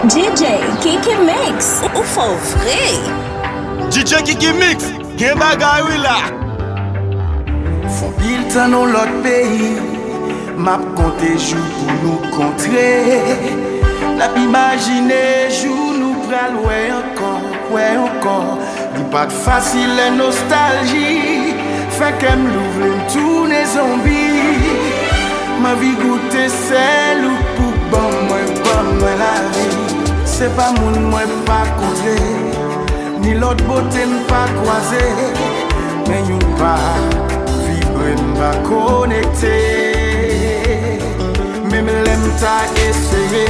Djkikimix. Ou faut vrai? DJKIKIMIX, gen bagay oui là. Font pile temps dans l'autre pays. M'a compté jour pour nous contrer. La imaginer jour nous pral ouais encore. Dit pas de facile la nostalgie. Fait qu'elle m'ouvre tourner zombie. Ma vie goûter celle ou pour bon moi la vie. C'est pas moun moi pas contré. Ni l'autre beauté pas croisé. Mais you pas vibrer pas connecté. Même l'aime t'a essayé.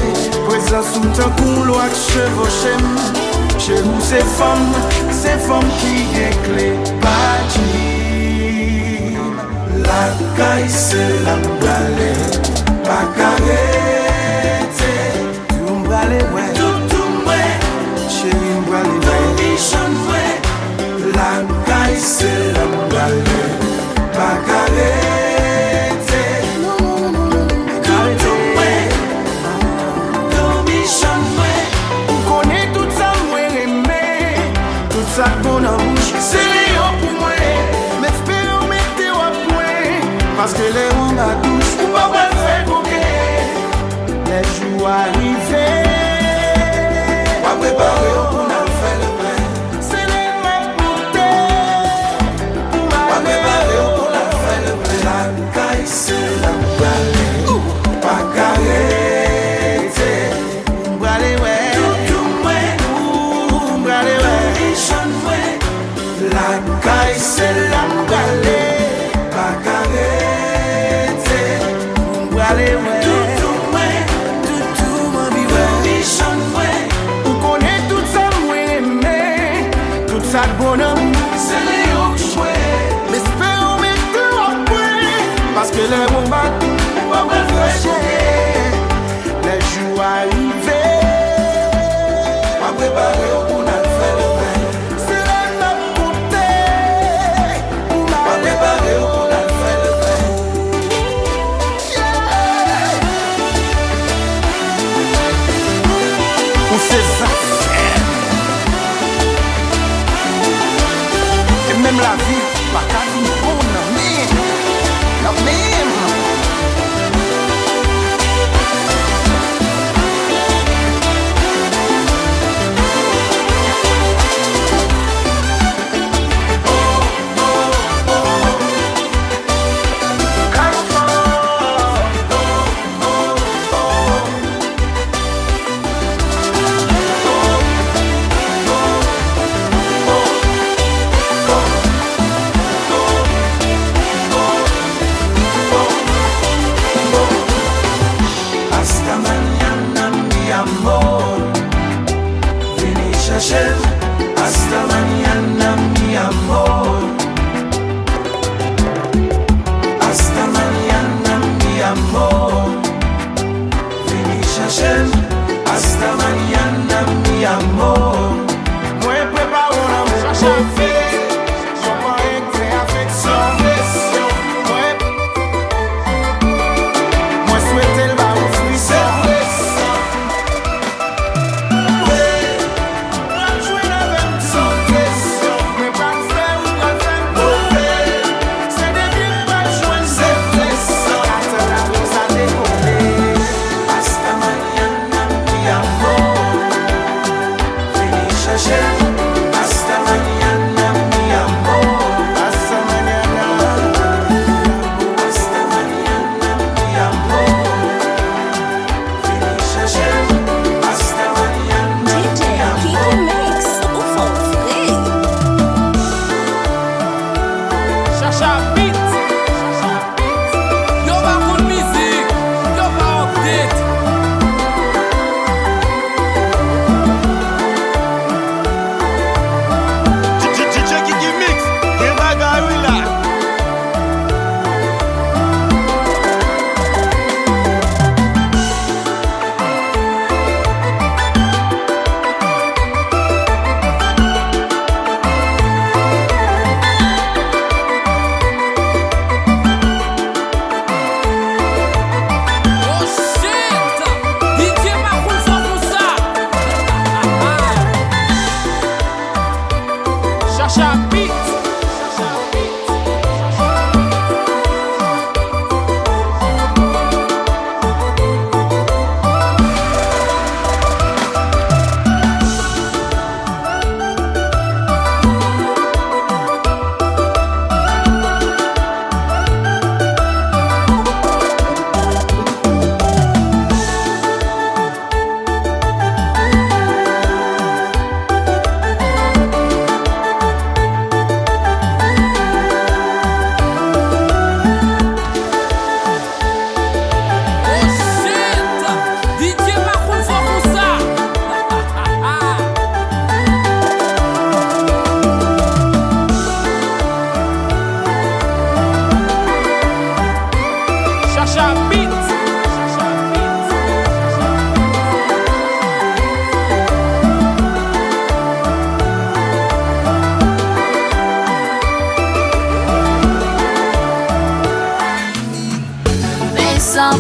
Présence sous ton couloir chevauché. Chez nous c'est femme qui est clé. La caille c'est la m'brale. Pas carré. Tout m'brale ouais. Tout m'brale. Chérie m'brale ouais. La caille c'est la m'brale. Pas carré. Ça qu'on a bouche, c'est Léon pour moi. Mais espérons mettre à point. Parce que les on a tous, ou pas faire bouquet.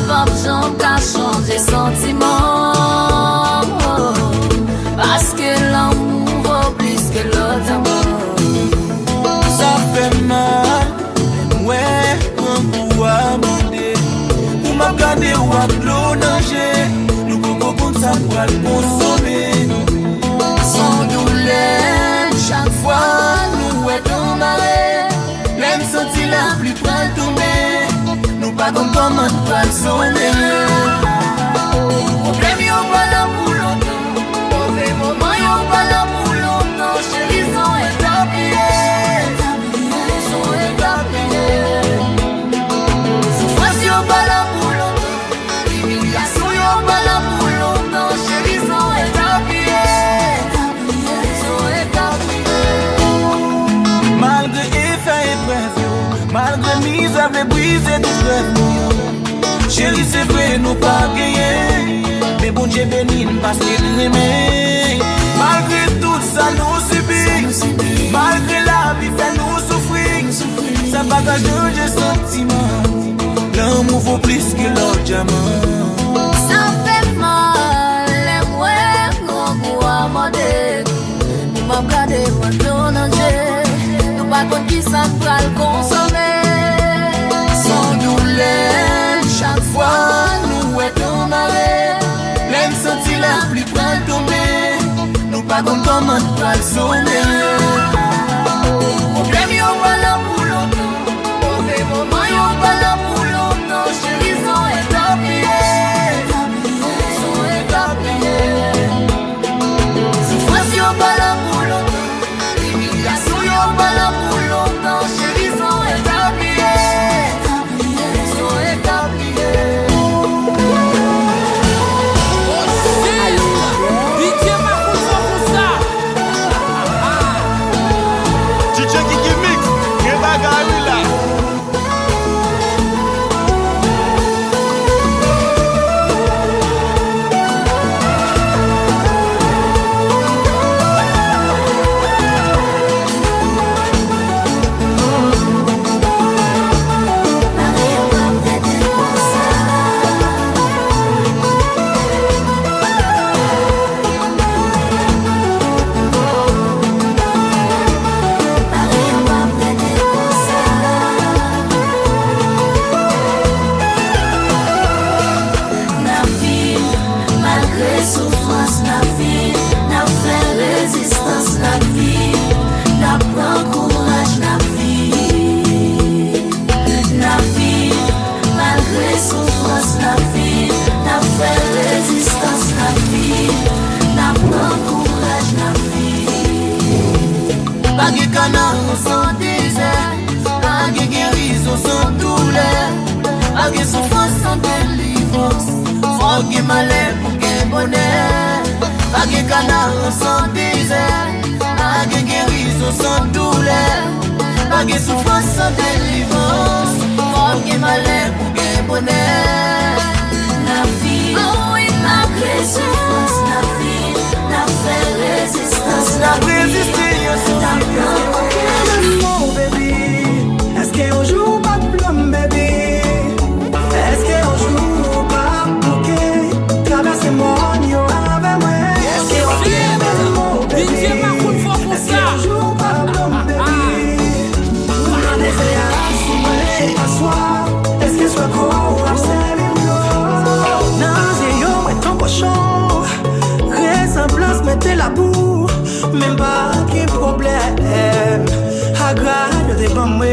pas besoin qu'à changer sentiment. Parce que l'amour vaut plus que l'autre amour. Ça fait mal, ouais, on pourra monter. Pour m'a garder ou à clonager, nous pouvons comme ça pour le consommer. Sans douleur, chaque fois nous est marée. L'aime sentir la plus près tomber. Nous pas comme comment nous pas le sommer. Problème y'en pas là pour longtemps. Mauvais moment y'en pas là pour longtemps. Chérie, sont établis. Sont établis. Souffrance y'en pas là pour longtemps. Humiliation y'en pas là pour longtemps. Chérie, sont établis. Sont établis. Malgré effet et pression, malgré mise avec brisé tout rêve. Chérie, c'est vrai, nous pas gagné. Mais bon Dieu béni, parce qu'il aimait. Malgré tout ça, nous subit. Malgré la vie, fait nous souffrir. Ça bagage de sentiment. L'amour vaut plus que l'or diamant. Ça fait mal, les mouets, nous pouvons amender. Nous m'en garder, moi, ton danger. Nous pas contre qui ça va le consommer. Sans douleur, chaque fois, nous est en arrêt. L'aime sentir la plus près tomber. Nous pas comme comment nous pas le sommer. Problème y'en pas là pour longtemps. Mauvais moment y'en pas là pour longtemps. Chérie, sont établis. Sont établis. Souffrance y'en pas là pour longtemps. Humiliation y'en pas là pour longtemps. Chérie, sont établis. Sont établis. Djkikimix, quel bagay oui là. Bagay canard sans désert, bagay guérison sans douleur, bagay souffrance sans délivrance, faut qu'il malheur pour qu'il bonheur. Bagay canard sans désert, bagay guérison sans douleur, bagay souffrance sans délivrance, faut qu'il malheur pour qu'il bonheur. La vie, oh oui, malgré souffrance, la vie, la fait résistance, La résister, Oh baby, est-ce qu'on joue pas de plomb baby? Est-ce qu'on joue pas de bouquet? Traversez-moi, yo avec moi. Est-ce qu'on vient de mon baby? Est-ce qu'on joue pas de plomb baby? On essaie à s'oublier, t'asseoir. Est-ce que soit quoi ou absolument? Non, c'est yo, ouais, ton cochon. Ressemblance, mettez la boue. Même pas qu'un problème. Agrade des bombes.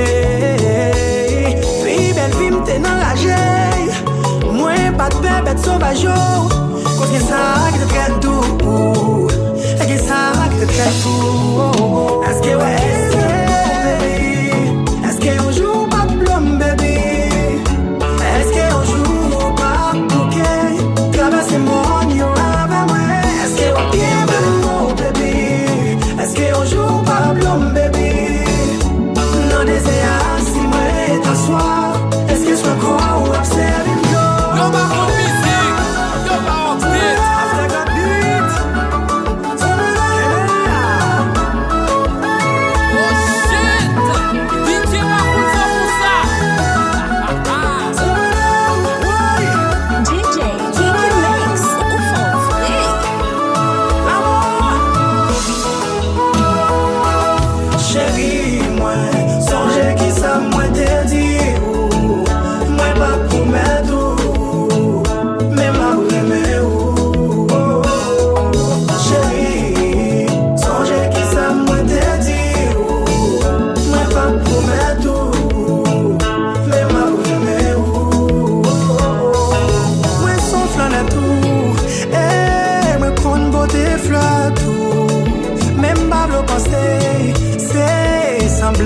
Puis belle vie m't'es enragée. Moi pas de bébête sauvage. Cause que ça qui te traite doux. Et que ça qui te traite fou. Est-ce que ouais, est-ce qu'on joue pas de plomb baby? Est-ce qu'on joue pas de bouquet? Traversez-moi, yo avec moi. Est-ce qu'on vient de mon baby? Est-ce qu'on joue pas de plomb baby? Non désir si moi t'asseoir. Est-ce que soit quoi ou observe yo? Yo ba en musique, yo ba en beat.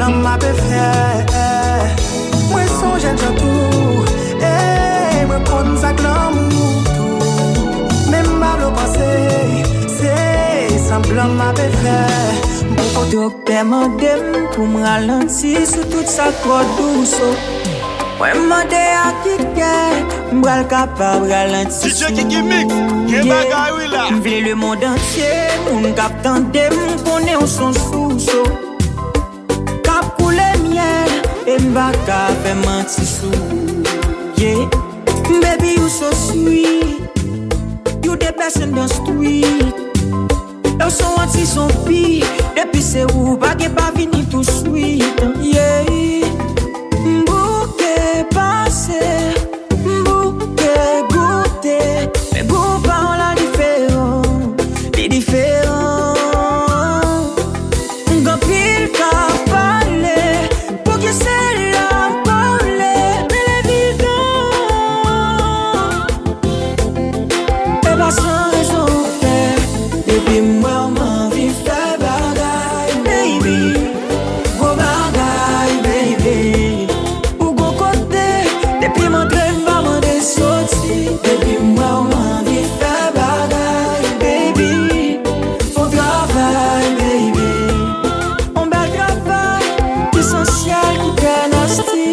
blanc m'a fait. Moi songe à tout, moi prends ça glamour tout. Même pas le passé, c'est semblant m'a fait. Bon docteur m'a dem pour me ralentir sur toute sa croix douce. Ouais m'a dit à qui qu'est, m'bral capable ralentir. Djkikimix, gen bagay oui là. M'vle le monde entier, moun kap tande m'konne ou son sous-so. Kap koule miel, et m'ba ka fe manti sou. Yeah, baby you so sweet, you the best in the street. Yo son anti son pi, depuis c'est où, bagay pa vini tout sweet. Yeah, m'bouke passe, m'bouke goûter, mais goût pa on la différent, les différents. M'gapil ka parler, pour que c'est la parler, mais les vivants. Et pas sans raison faire, depuis moi on m'envie faire bagaille, baby. Go bagaille, baby. Ou go côté, depuis mon dream va m'en sortir. Depuis moi on m'envie faire bagaille, baby. Faut travail, baby. On bel travail, essentiel qui prenne asti.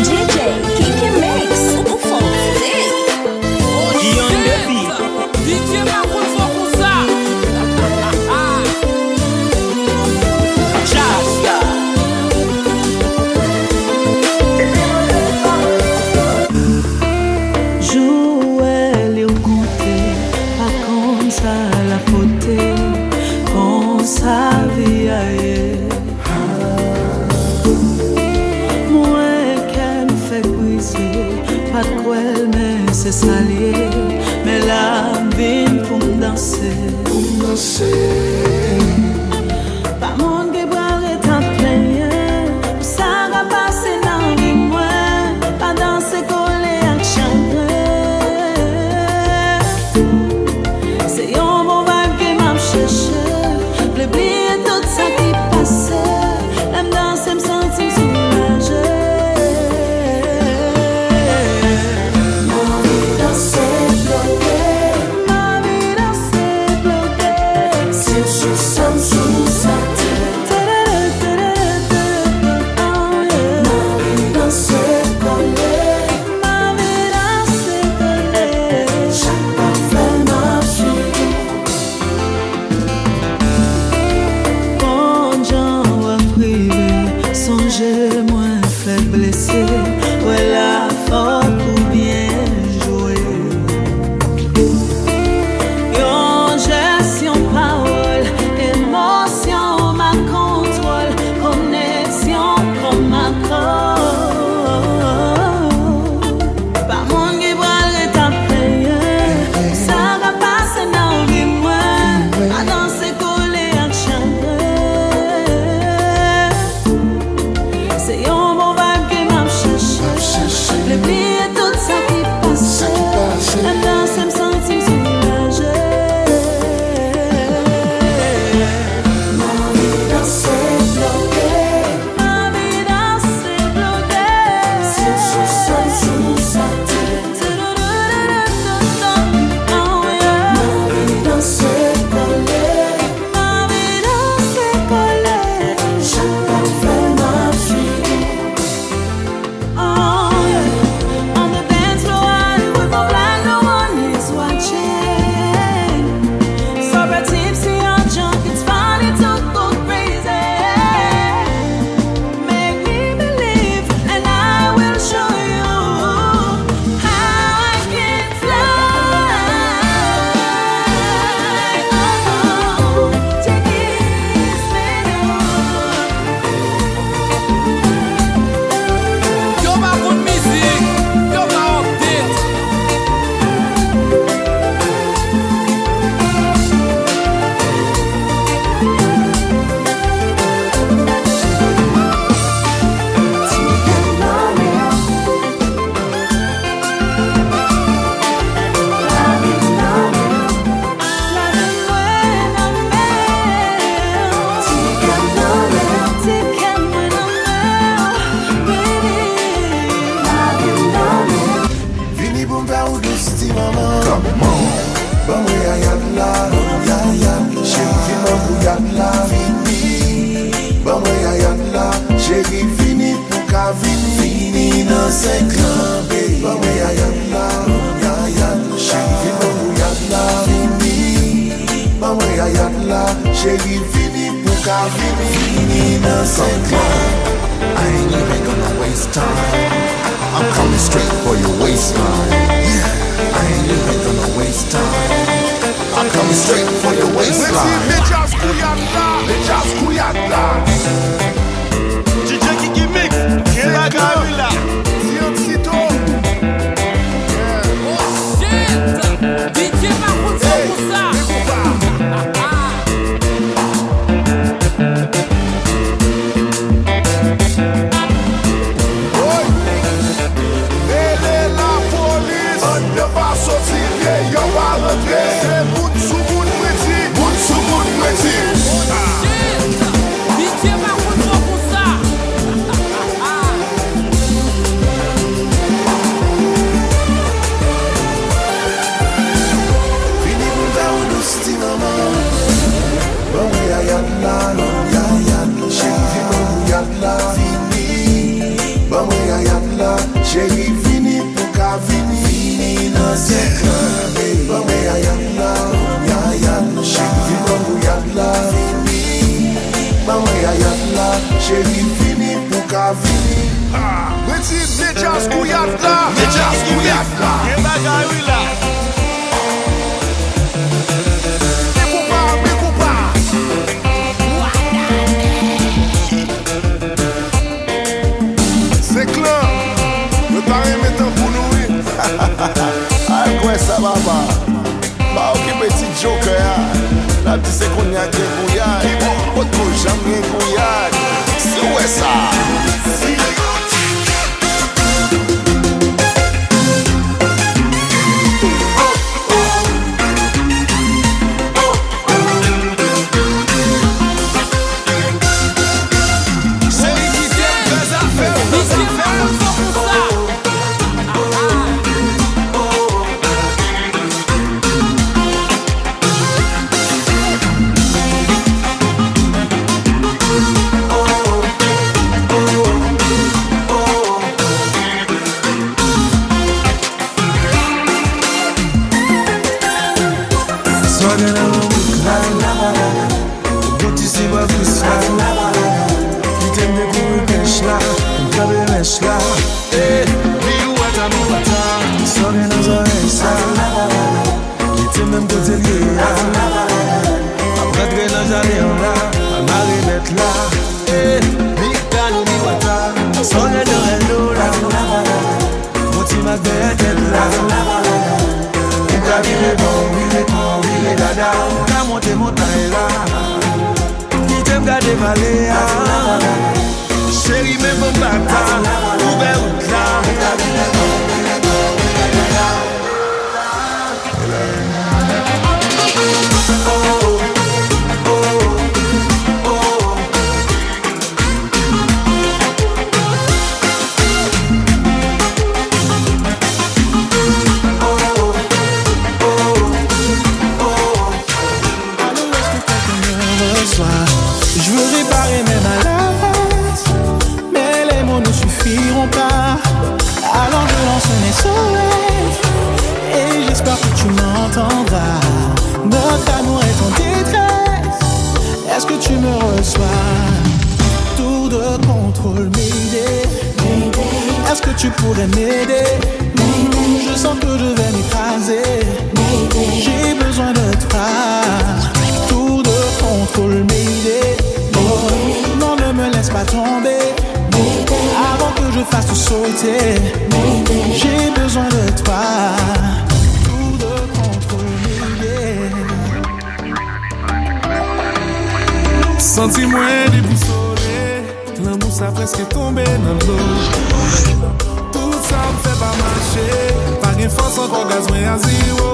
DJKIKIMIX, o forte. DJ Macron for com ça. Jouer les goûter, pas comme ça la beauté, comme ça vie aille. Moi qu'elle me fait briser, pas de quoi elle mais c'est salier, mais la vie pour me danser. Pas mon débral est en plein, ça va passer dans les mois, pas danser collé à chagrin. C'est un bon vibe qui m'a cherché, l'oublier tout ça qui passait, même danser me sentir soulagé. Ma vie danser bloquée, ma vie danser bloquée, c'est juste un sous sa tête. Ma vie danser collée, ma vie danser collée, chaque parfait marche. Quand j'en vois privé, songez moins fait blesser, ouais la faute pour bien jouer. Yon gestion parole, émotion ma contrôle, connexion comme ma corps. Pas mon guibral est à payer, ça va passer dans les mois, à danser collé à chagrin. C'est un bon vibe qui m'a cherché, chérie, vini pour qu'à vini dans 5 ans, baby. Bah ouais, yad la, chérie, vini pour yad la, vini. Bah ouais, yad la, chérie, vini pour qu'à vini dans 5 ans. I ain't even gonna waste time. I'm coming straight for your waistline. Yeah, I ain't even gonna waste time. I'm coming straight for your waistline. Djkikimix, quel bagage là. Oh shit! DJ Marron sanpousa. Chérie, vini pour qu'à vini dans 5 ans, baby. Bah ouais, yad la, chérie, vini pour yad la, vini. Bah ouais, yad la, chérie, vini pour qu'à vini. Quel bagage là. C'est clair, le taré mettant pour nous. Ah, quoi ça va pas? Bah, ok, petit joker. La petite c'est qu'on y a des bouillades. Pas de jamais bouillade. C'est ouais ça. Chérie, mais bon bata, ouvert route là. Je veux réparer mes maladresses, mais les mots ne suffiront pas. Alors je lance mes soleils et j'espère que tu m'entendras. Notre amour est en détresse, est-ce que tu me reçois? Tour de contrôle, m'aider. Est-ce que tu pourrais m'aider? Je sens que je vais m'écraser. J'ai besoin de toi. Tour de contrôle, m'aider. Non, ne me laisse pas tomber avant que je fasse tout sauter. J'ai besoin de toi. Tour de contrôle, m'aider. Senti-moi déboussolé, l'amour ça presque tombé dans l'eau. Tout ça me fait pas marcher, pas de force encore gaz mais à zéro.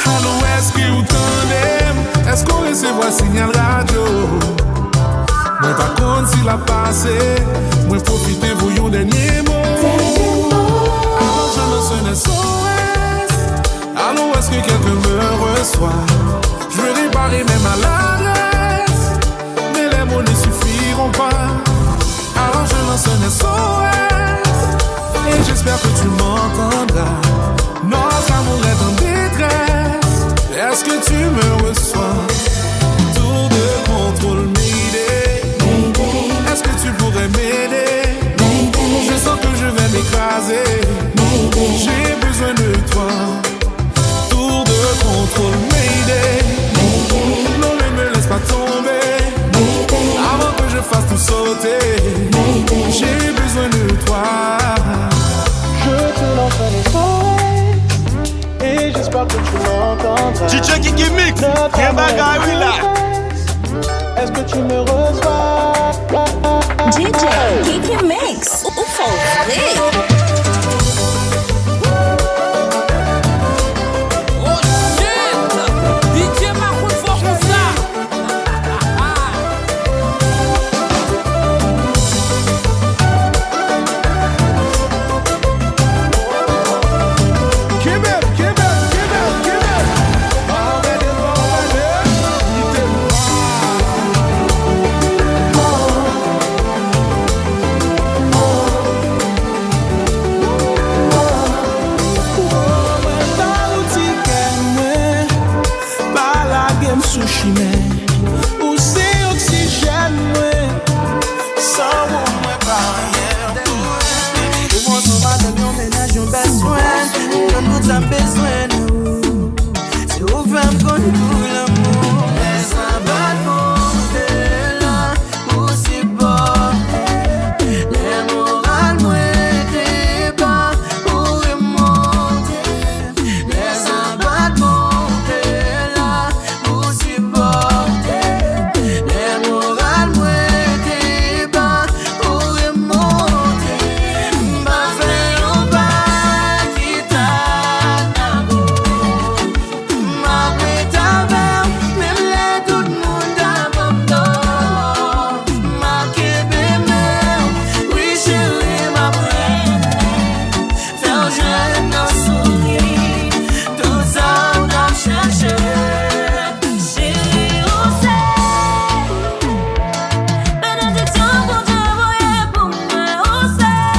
Allô, est-ce que vous t'en est-ce qu'on recevra signal radio? Moi pas compte s'il a passé, moi profitez vous yon dernier mot. Avant je lance un SOS, allô, est-ce que quelqu'un me reçoit? Je veux réparer mes maladresses, mais les mots ne suffiront pas. fasse tout sauter. J'ai besoin de toi. Je te lance un message et j'espère que tu m'entendras. Djkikimix, quel bagage oui là. Est-ce que tu me reçois? DJKIKIMIX, ou font vrai. Oh shit! DJ Marco fort comme ça! Sushi man, ou c'est oxygène ouais. Sans vous moi pas rien. Au moins on va donner un ménage un besoin. Comme nous t'as besoin de vous. C'est au femme qu'on nous l'amour. Laisse un bâton de là pour supporter. Les morales moins débat pour remonter. Laisse un bâton de là pour supporter. Les morales moins débat pour remonter. Ma fait un pas qui t'a n'abo. Ma pète avec même les tout le monde abandonne. Ma kébé même, oui chérie ma prenne. Faire jeune dans sourire, tout ça on a cherché. Chérie, on sait. Bénédiction pour te voyer pour moi, on sait.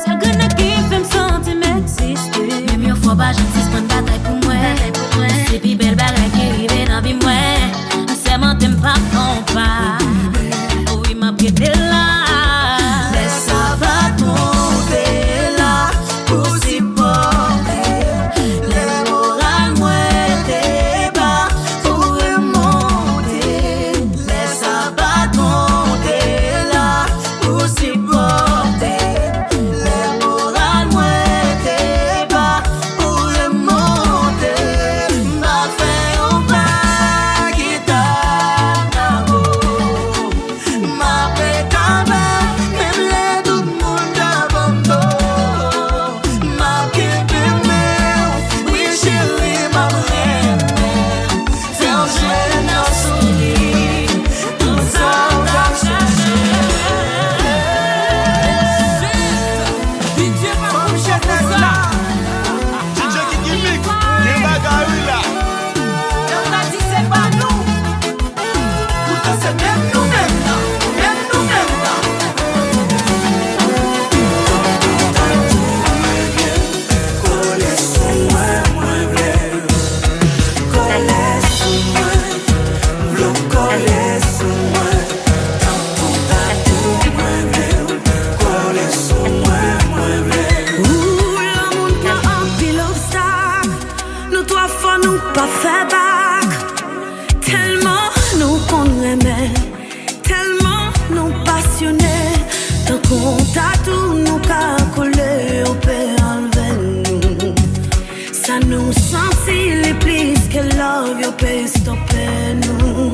C'est que ne qui fait me sentir m'exister. Même une fois pas j'en suis pas de bataille pour moi. C'est plus belle bagaille qui arrive dans vie moi. C'est mon t'aime pas compas. Oui, ma prêté là. Laisse ça va tomber là pour supporter. Les morales moins débat pour remonter. Laisse ça va tomber là pour supporter. Les morales moins débat pour remonter. Ma fait un pas qui t'a n'abo. Ma pète avec même les tout le monde abandonne. Ma kébé même, oui chérie ma reine. Faire jeune dans sourire, tout ça on va chercher. DJ Marco fort comme ça! Djkikimix, quel bagage oui là. On a dit c'est pas nous. Pourtant c'est même nous-mêmes là. Même nous-mêmes là. Coller sur moi, moi vrai. Coller sur moi. V'lou coller sur moi. Tant pour ta tout, moi vrai. Coller sur moi, moi vrai. Ouh, le monde ka an pile obstacle. Nous trois fois nous pas fait back. Tellement nous qu'on aimait, tellement nous passionnés. Tant qu'on t'a tout nous ka collé au père enlever nous. Ça nous sentit les plus que love yo peut stopper nous.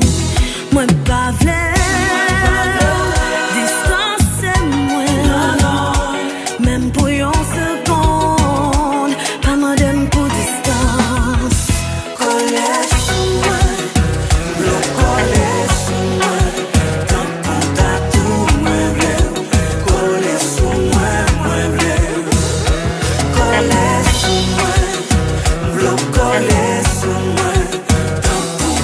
Moi pas v'lait distance c'est moi. Même pour une seconde, pas madame pour distance. Coller sur moi, v'lou coller sur moi. Tant qu'on t'a tout, moi vrai. Coller sur moi, moi vrai. Coller sur moi, v'lou coller sur moi. Tant qu'on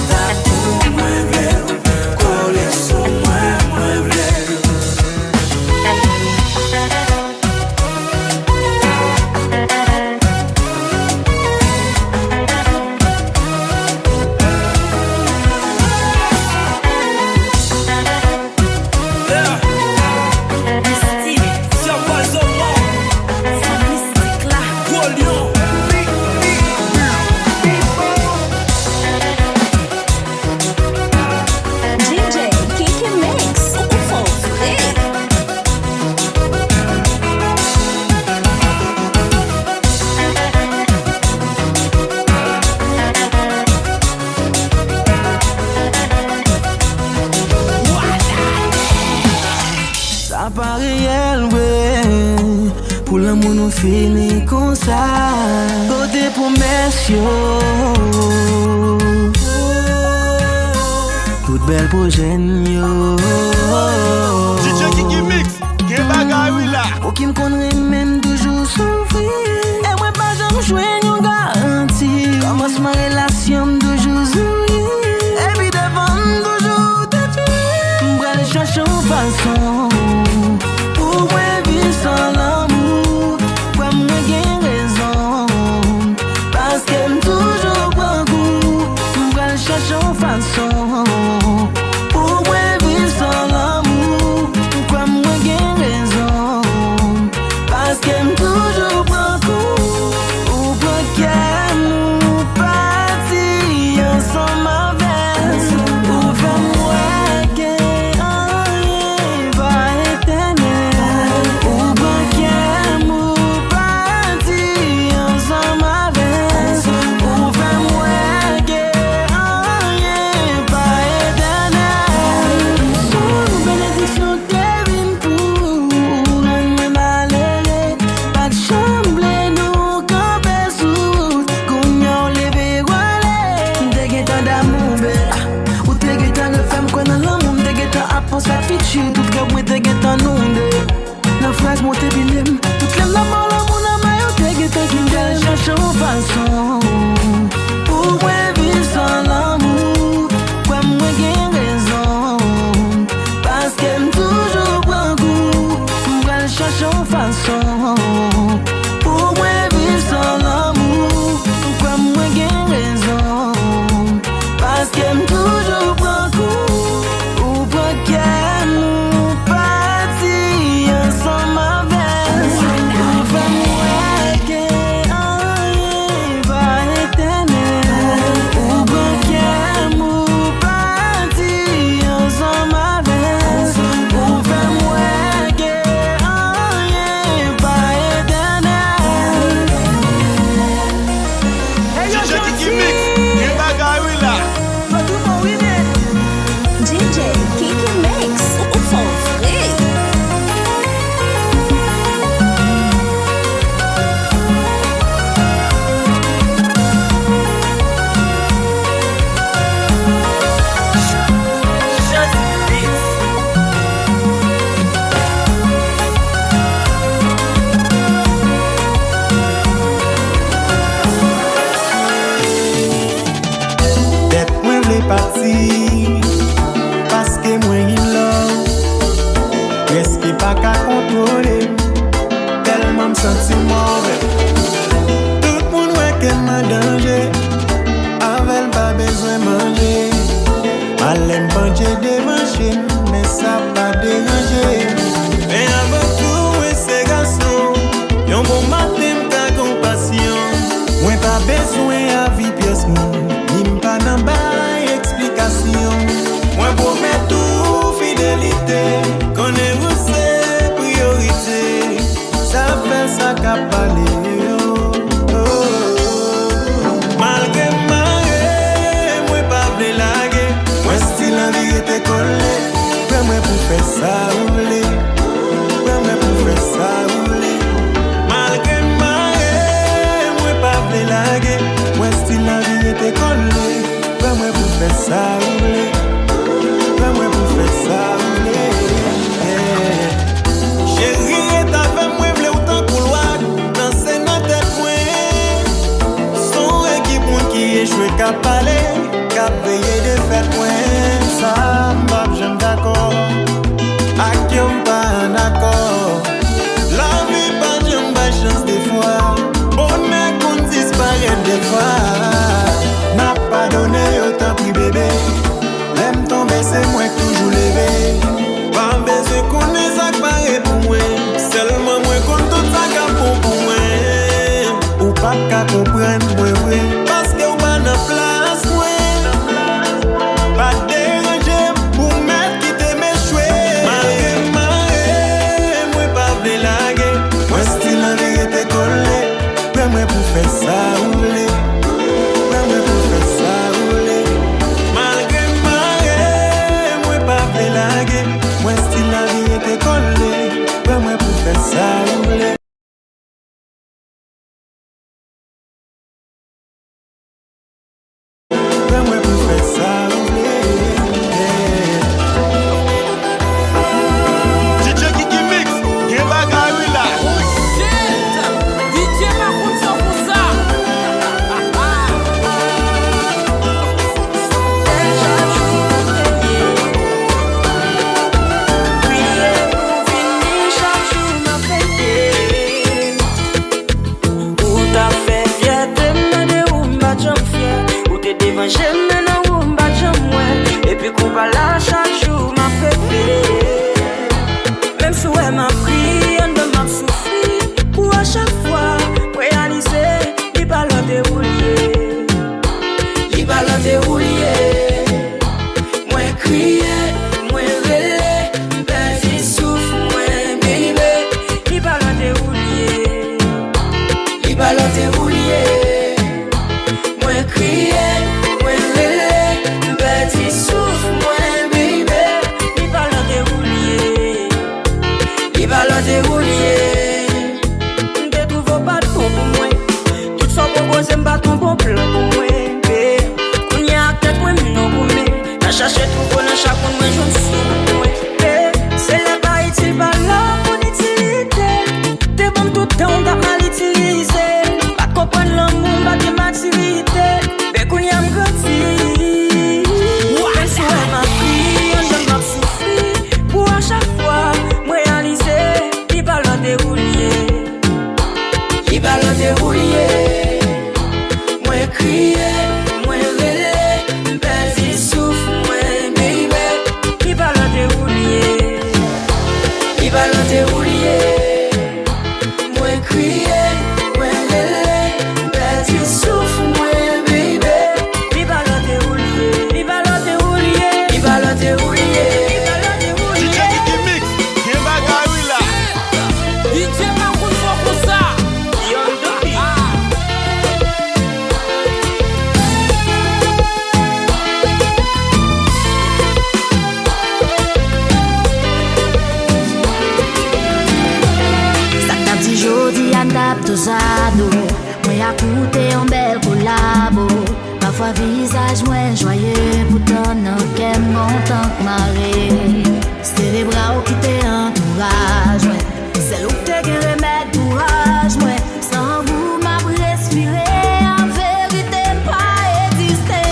pas réel, ouais. Pour l'amour nous finit comme ça. Côté promesse, yo. Toute belle prochaine, yo. Djkikimix, quel bagay oui là. Aucun connaît même toujours souffrir. Et moi pas jamais jouer une garantie. Commence ma relation toujours sourire. Et puis devant toujours t'attirer. M'bral chercher une façon pour moi vivre sans l'amour. Pour moi gain raison parce qu'elle toujours prend coup. M'bral chercher une façon pour moi vivre sans l'amour. Pour moi gain raison parce qu'elle toujours prend coup. Ou pour qu'elle nous partit ensemble avec. Ou faire moi qu'elle va éternel. Ou pour qu'elle nous partit ensemble avec. Ou faire moi qu'elle va éternel. Sous bénédiction Kevin pour un malheureux. Pas de chambre, nous camper sous. Qu'on levé wallet. T'es guettant d'amour, ou t'es guettant de femme qu'on a l'amour. T'es guettant à penser à fichu. Tout cas, moi t'es guettant nous. La phrase montée bilim. Toute l'aime l'amour, l'amour, la maille. T'es guettant qui me gâle. Cherche une façon pour moi vivre sans l'amour. Pour moi gain raison parce qu'elle toujours prend coup. M'bral chercher une façon pour moi vivre sans l'amour. Pour moi gain raison parce qu'elle toujours prend coup. Ou pour qu'elle nous partit ensemble avec. Ou pour moi qu'elle va éternel. Ou pour qu'elle nous partit ensemble avec. Ou pour moi qu'elle va éternel. Djkikimix, quel bagay oui là. DJKIKIMIX, o favori. Tête moi vle parti parce que moi in love. Presque pas qu'à contrôler. Tellement me senti mauvais. Tout le monde ouais qu'elle m'a danger. Avec pas besoin manger. Malem manger démanger, mais ça pas déranger. Mais avant tout ouais c'est garçon. Yon bon matin m'ta compassion. Moi pas besoin à vie pièce moun. Nim pas nan bay explication. Moi promets tout fidélité. Connais vous c'est priorité. Ça fait ça qu'a parlé. Malgré marée, moi pas vle laguer. Moi style en vérité collé. Prends-moi pour faire ça rouler. Prends-moi pour faire ça rouler. Malgré marée, moi pas vle laguer. Moi style en vérité collé. Prends-moi pour faire ça rouler. Prends-moi pour faire ça rouler. Chérie, t'as fait moi vle autant couloir. Danser dans tête moi. Son équipe qui échoue qu'à parler. Qu'à payer des fêtes moi. Ça m'bap j'aime d'accord. A qui on pas en accord. La vie pas j'aime pas chance des fois. Bonheur qu'on disparaît des fois. N'a pas donné autant pris bébé. L'aime tomber c'est moi qui toujours levé. Pas besoin qu'on les apparaît pour moi. Seulement moi qu'on tout ça qu'a pour moi. Ou pas qu'à comprendre moi vrai. Parce que ou pas dans place moi. Pas déranger pour mettre qui t'aime échouer. Malgré marée, moi pas vle laguer. Moi style en vérité collé. Prends-moi pour faire ça rouler. Prends-moi pour faire ça rouler. Malgré marée, moi pas vle laguer. Moi style en vérité collé. sado. Moi à coûter un bel collabo. Parfois visage moins joyeux, pourtant non qu'elle monte en marée. C'est les bras qui t'entouragent, ouais. C'est l'eau qui te remède courage, ouais. Sans vous m'a respiré, en vérité pas exister.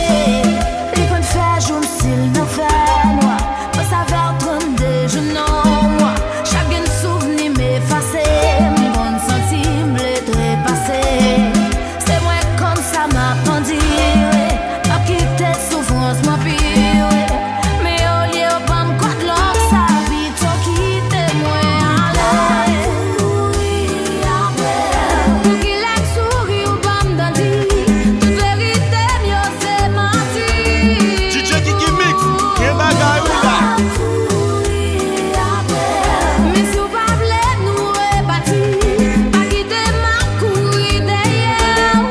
Les qu'on fait jour s'il n'en fait moi. Pas savoir trône des genoux, moi. Chacun souvenir m'effacer, mon bon sentiment les trépasser. C'est moi comme ça m'a pendu. Souffrance m'a pire, mais au lieu de me quoi de l'or, ça vite au quitter moi à l'air. Pour qu'il ait souri ou pas me donner, toute vérité mieux c'est mentir. Djkikimix, quel bagay oui là. Mais si vous pas voulez nous rebâtir, pas quitter ma courir derrière.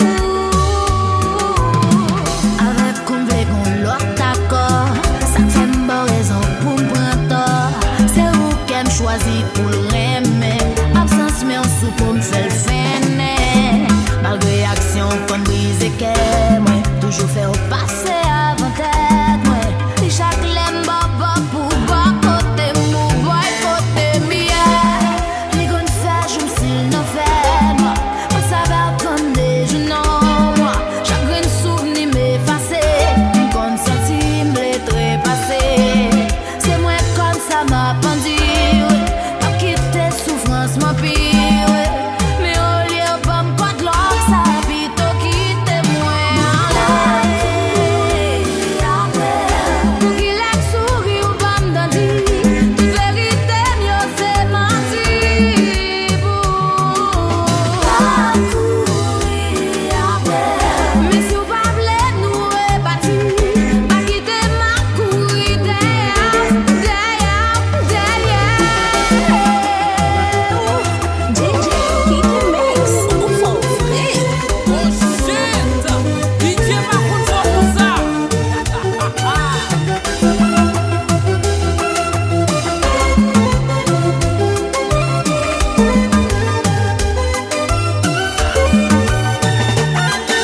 Avec combler qu'on l'autre d'accord, ça fait une bonne raison pour me prendre tort. C'est vous qui me choisi pour le aimer. Absence mais on sou pour me faire le freiner. Malgré action comme brise et moi toujours faire passer avant tête, moi. Et chaque lemme baba pour bas côté mou, boy côté mien. Les gars fait je me s'il n'en fait moi. On savait comme des genoux, moi. Chaque souvenir m'effacer, comme senti me trépasser. C'est moi comme ça m'a pendu, pas quitter souffrance m'a pire. Mais au lieu de me quoi de l'or, ça vite au quitter moi à l'air. Pour qu'il ait souri ou pas me donner, toute vérité mieux c'est mentir. Mais si vous pas voulez nous rebâtir, pas quitter ma courir derrière. Djkikimix, ou faut vrai. Oh shit! DJ m'a content pour ça!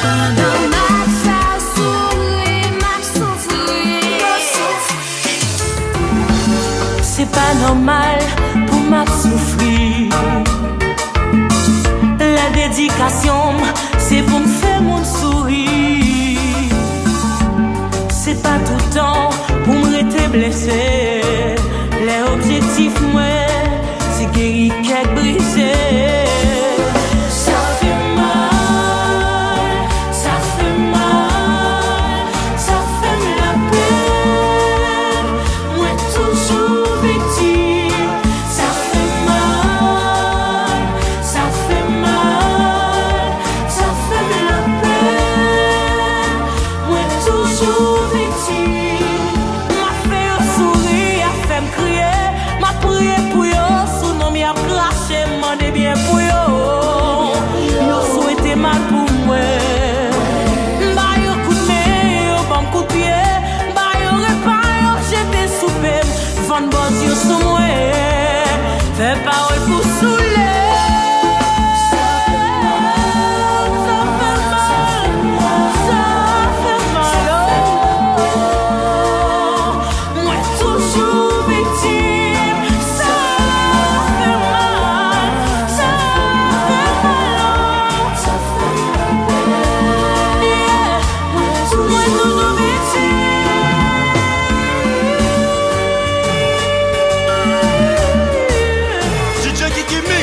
Pendant m'a fait sourire, m'a souffrir. C'est pas normal pour ma souffrir. La dédication, c'est pour me faire mon sourire. C'est pas tout le temps pour me rester blessé. Les objectifs, moi, c'est guérir quelques brisés. Ça fait mal, ça fait mal, ça fait la peine. Moi, toujours victime. Ça fait mal, ça fait mal, ça fait la peine. Moi, toujours victime. M'a fait sourire, a fait me crier. M'a prié pour yo, sous nom m'a craché, m'en bien pour yo. Yo souhaité mal pour moi. Bah yo coup de main, yo bon coup de pied. Bah yo repas, yo jeté sous peine. Van bon yo sous moi. Fais parole pour saouler. Ça fait mal, ça fait mal, oh. Moi toujours victime. Ça fait mal, ça fait mal, oh. Ça fait mal, yeah. Moi toujours victime. Djkikimix.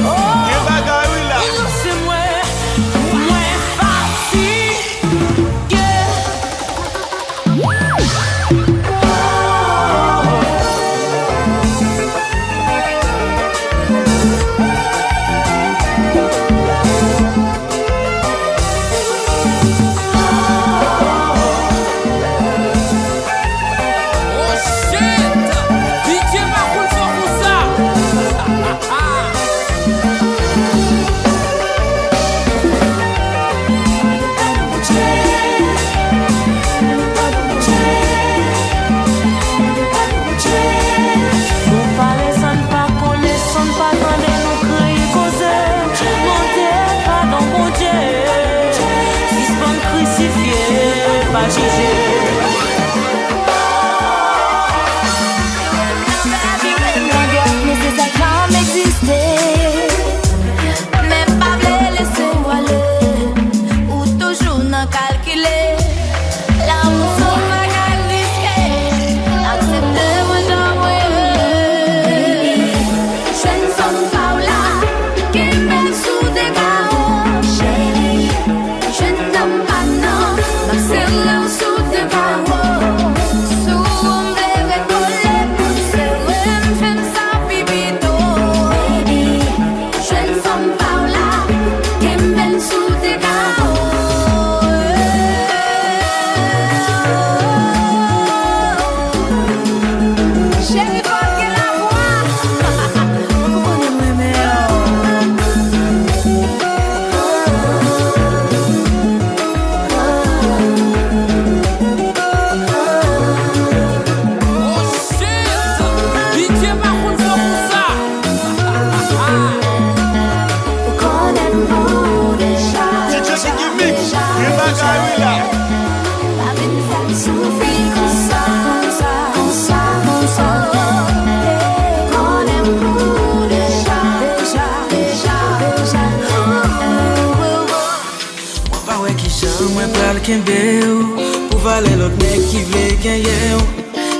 Pour valer l'autre mec qui veut gagner,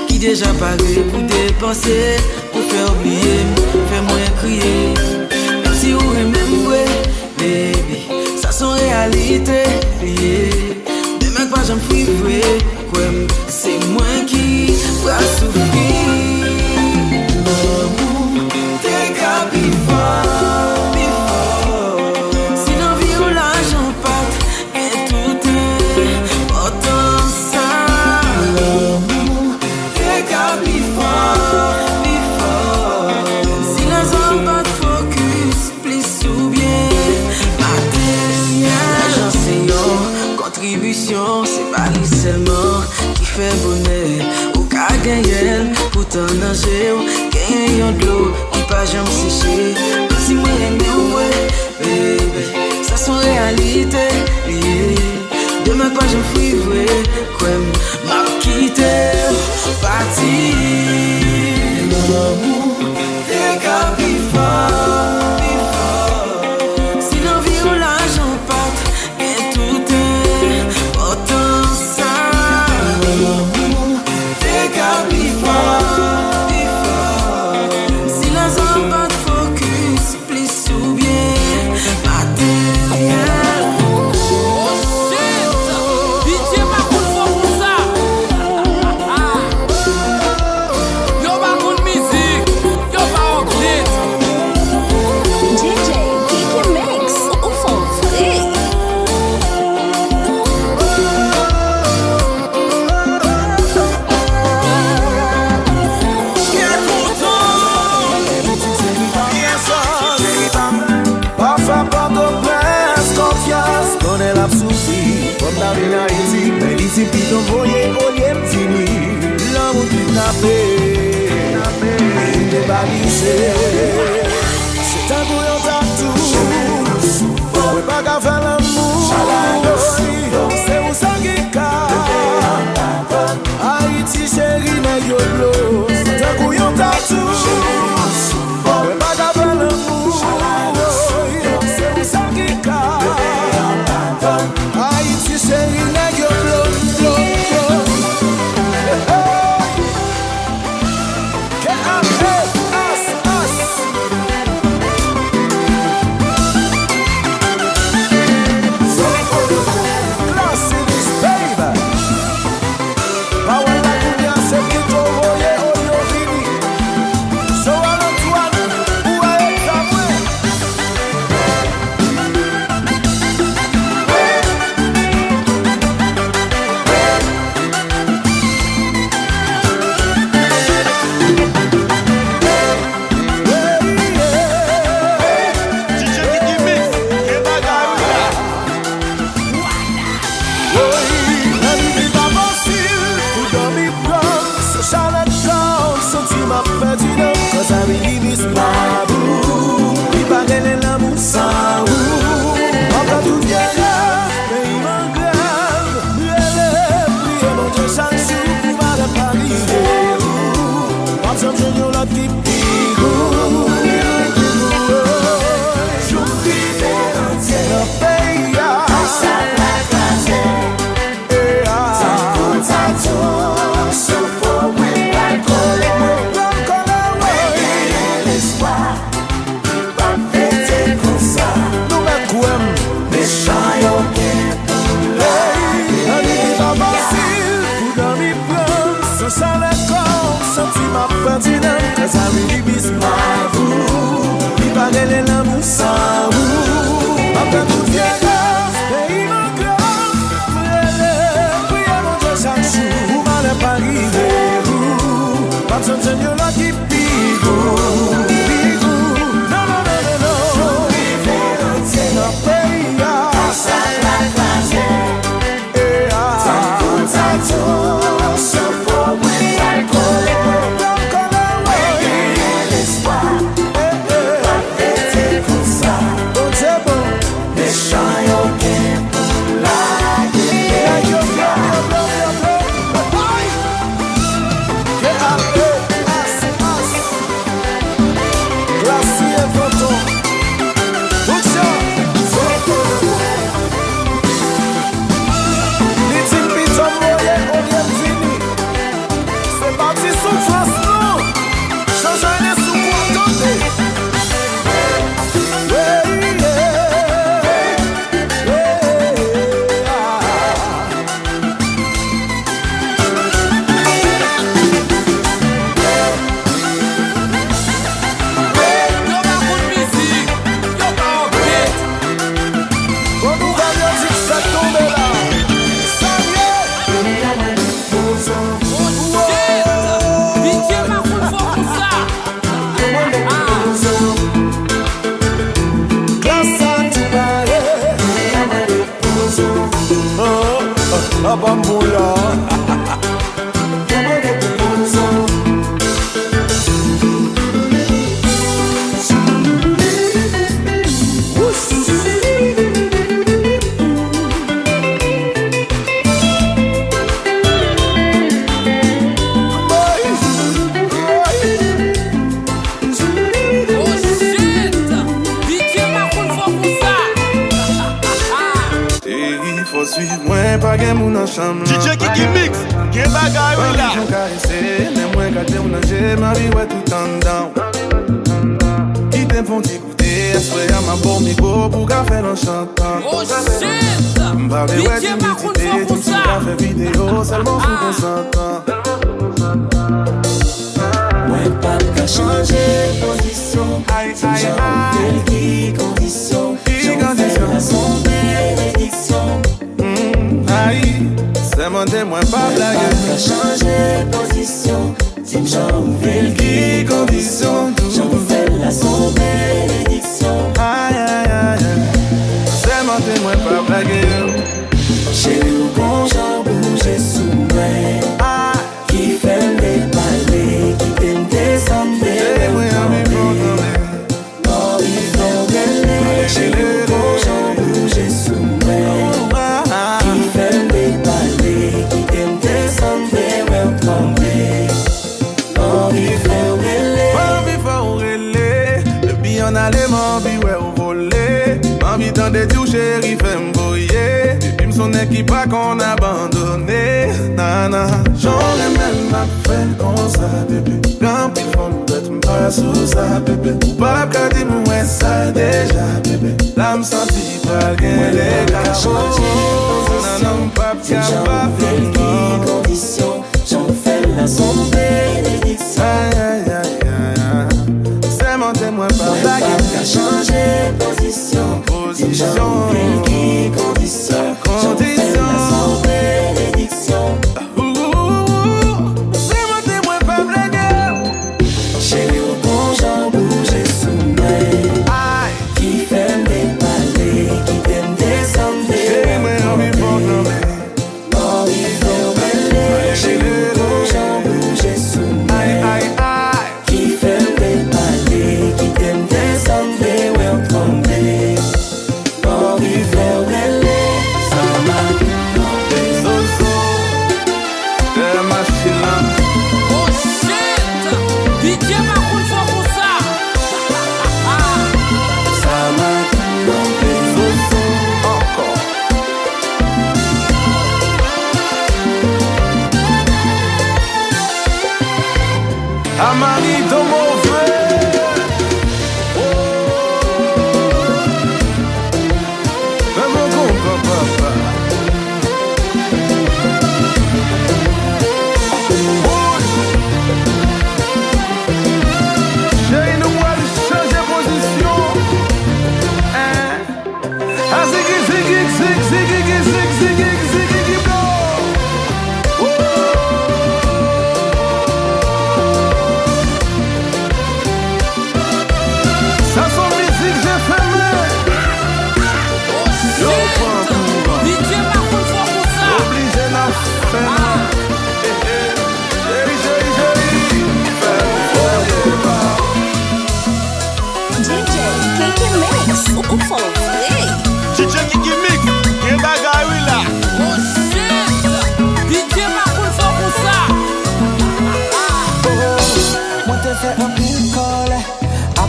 qui déjà paré pour dépenser, pour faire oublier, faire moins crier. Même si vous aimez ouais, baby, ça sont réalité. Demain pas j'en fais vrai, c'est moi qui va souffrir. L'amour, t'es capivant. C'est pas lui seulement qui fait bonheur ou qu'a gagné pour t'en nager ou gagner de l'eau qui pas jamais séché. Si moi aime ouais, baby, ça sont réalité. Demain pas j'en fouille vrai, comme m'a quitté, parti. L'amour, t'es capivant. Si l'envie ou l'argent part, et tout est autant ça. L'amour, t'es capivant. Si la zone pas de focus, plus ou bien matériel. Mais d'ici puis ton voyer au lieu fini. L'amour kidnappé, il est balisé. C'est un bouillon tatou. On peut pas qu'à faire l'amour. C'est où ça qui casse. Haïti chérie n'est yolo. C'est un bouillon tatou. On peut pas qu'à faire l'amour. C'est où ça qui casse. Haïti chérie n'est yolo. qui pigou. J'ouvrirai entier. Dans pays Ça la classe. Sanpousa tout. Souffre, oui, pas colère. Mais l'espoir. Pas fêter comme ça. nous met quoi? Méchant yo gen pour la. So shall I come, senti ma pertinent, cause I really miss my vous. Il paraît les l'amour sans vous. Après toute vieillesse, pays mon cœur, priez mon Dieu chaque jour. Vous m'allez pas arriver, vous. Pas besoin de Seigneur là qui pigou. Non, non, non, non, non. J'ouvrirai entier. Notre pays Ça la classe. Sanpousa tout. Souffre, oui, pas colère. Mais l'espoir. Pas fêter comme ça. oh c'est bon. Méchant yo gen pour la guerre. Djkikimix, gen bagay we la. Mais moi gâté on a j'ai ma vie ouais tout en down. Qui t'aime font écouter, est-ce à ma bon micro pour qu'a faire en chantant. Oh shit! M'parler ouais DJ Maroon d'identité, fort pour tu ça. vas faire vidéo seulement pour qu'on s'entend. Moi pas qu'à changer position. J'en qui condition. J'en fais la son bénédiction. Aïe, c'est mon témoin pas blague. Pas qu'à changer position. Si j'en Qui condition j'en fais la son bénédiction. Aïe aïe aïe, c'est mon témoin pas blague. Chérie ou quand j'en bouge sous moi. Qui fait les balais, qui t'aime descendre. Témoin en vivant quand même. Non, il faut gagner. Chérie ou quand j'en bouge sous moi. Qui fait les balais, qui t'aime descendre. Ouais, trembler. Non, il faut gagner. Envie faut relais, depuis on allait m'envie ouais au volet. Envie dans des jours chérie fait m'voyer. Depuis m'son équipe pas qu'on abandonné. Nana, j'aurais même pas fait comme ça bébé. Quand il faut m'bête m'pas sous ça bébé. Ou pas qu'à dire m'ouais ça déjà bébé. Là m'senti pas gain les gars. Nana m'pas J'en fais qui condition. J'en fais la son bénédiction. Aïe aïe aïe aïe, c'est mon témoin pas Pas blague. qu'à changer position. J'en fais qui condition. J'en fais la son bénédiction. C'est mon témoin pas blague. Chérie au bon j'en bouge sous moi. Qui fait des balais, qui t'aime descendre. Témoin en vivant quand même. Non, il faut mêler. Chérie au bon j'en bouge sous moi. Qui fait des balais, qui t'aime descendre. Ouais, on tremble. Non, il faut mêler.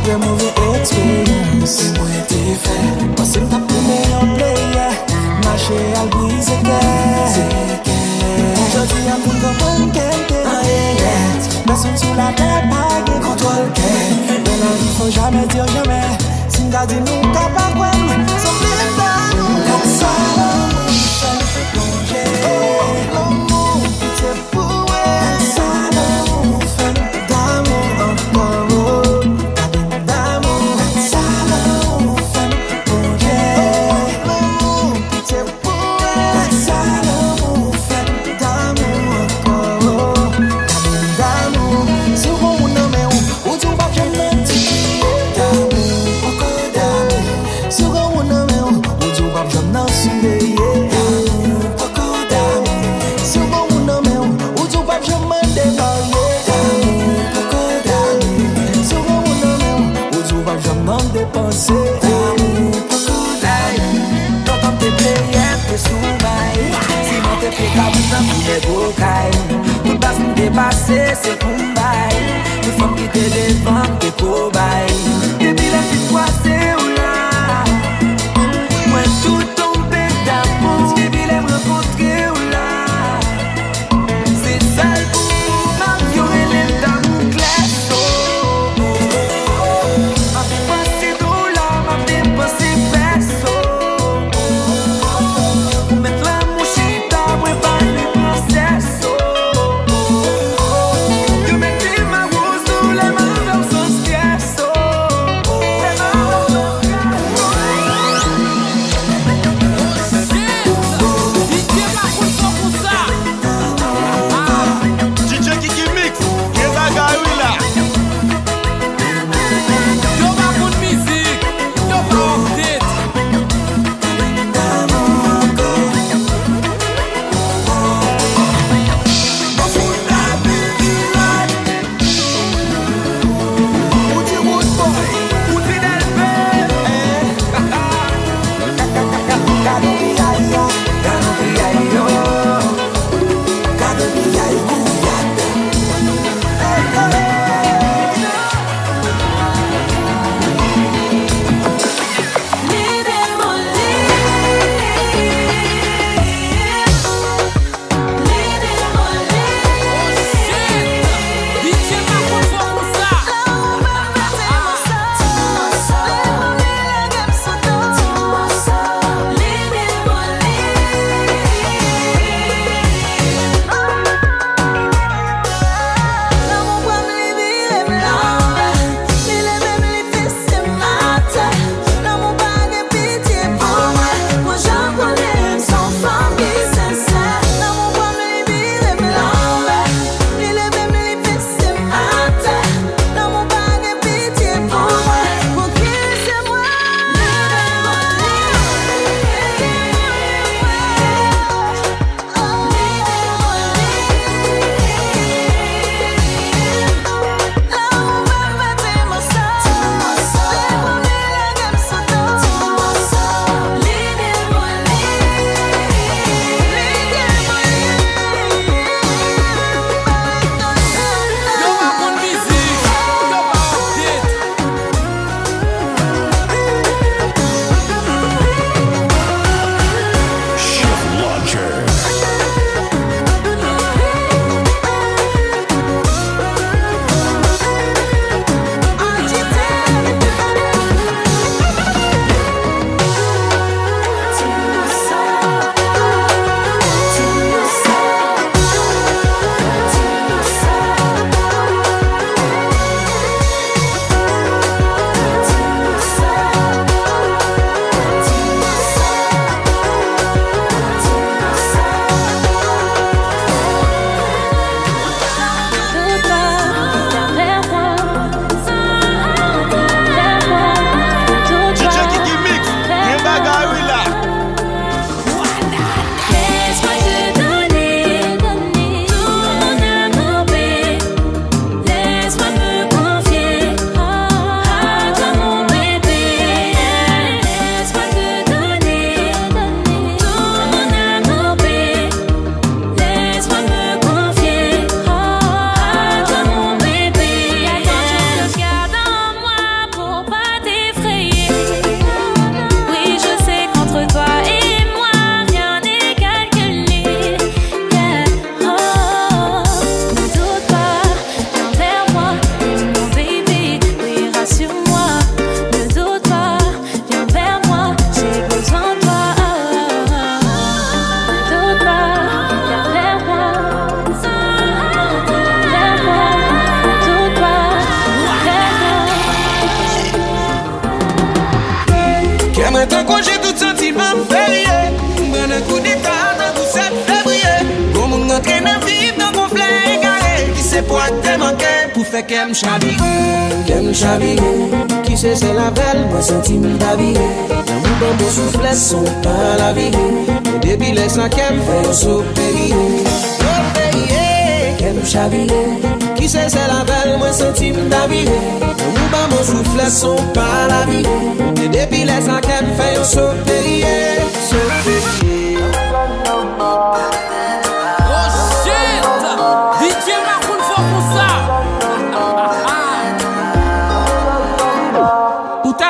après mauvaise expérience. Et moi t'ai fait. Parce que t'as primé en player. Marché à brise aujourd'hui à tout comprendre qu'elle t'est. Personne sous la terre pas de contrôle qu'elle. Dans la vie faut jamais dire jamais. Si m'g'a dit nous capable quoi. Sans plein d'amour. Comme ça l'amour ça fait plonger. L'amour c'est pour elle. Ça l'amour fait d'amour encore. D'amour ça l'amour fait plonger. L'amour c'est pour elle. Ça l'amour fait d'amour encore. D'amour souvent on en met où tu vas jamais dire. D'amour encore d'amour souvent on en met où tu vas jamais surveiller. D'amour encore d'amour souvent on en met où tu vas jamais dévaler. D'amour encore d'amour souvent on en met où tu vas jamais dépenser. D'amour encore d'amour t'entends tes players tes sous-bails. Si mon te fait qu'à bout d'un poulet cocaille. Tout passe nous dépasser c'est pour m'baille. Tout femmes qui te défendent tes cobayes. Depuis la petite croisée ou là. Moi tout tombé d'amour. J'ai vu les rencontrer ou là. C'est seul pour m'améliorer les d'amour classe. Ma dépensé $, ma dépensé peso. Pour mettre l'amour chez ta, moi pas les princesses. You make me my rose, les mains dans son fait qu'elle me chavire. Qui c'est la belle, moi senti me davire. L'amour dans mon soufflet, son pas la vie. Et depuis les 5 qu'elle fait, on s'opérie. Qu'elle me chavire. Qui c'est la belle, moi senti me davire. L'amour dans mon soufflet, son pas la vie. Et depuis les 5 qu'elle fait, on s'opérie.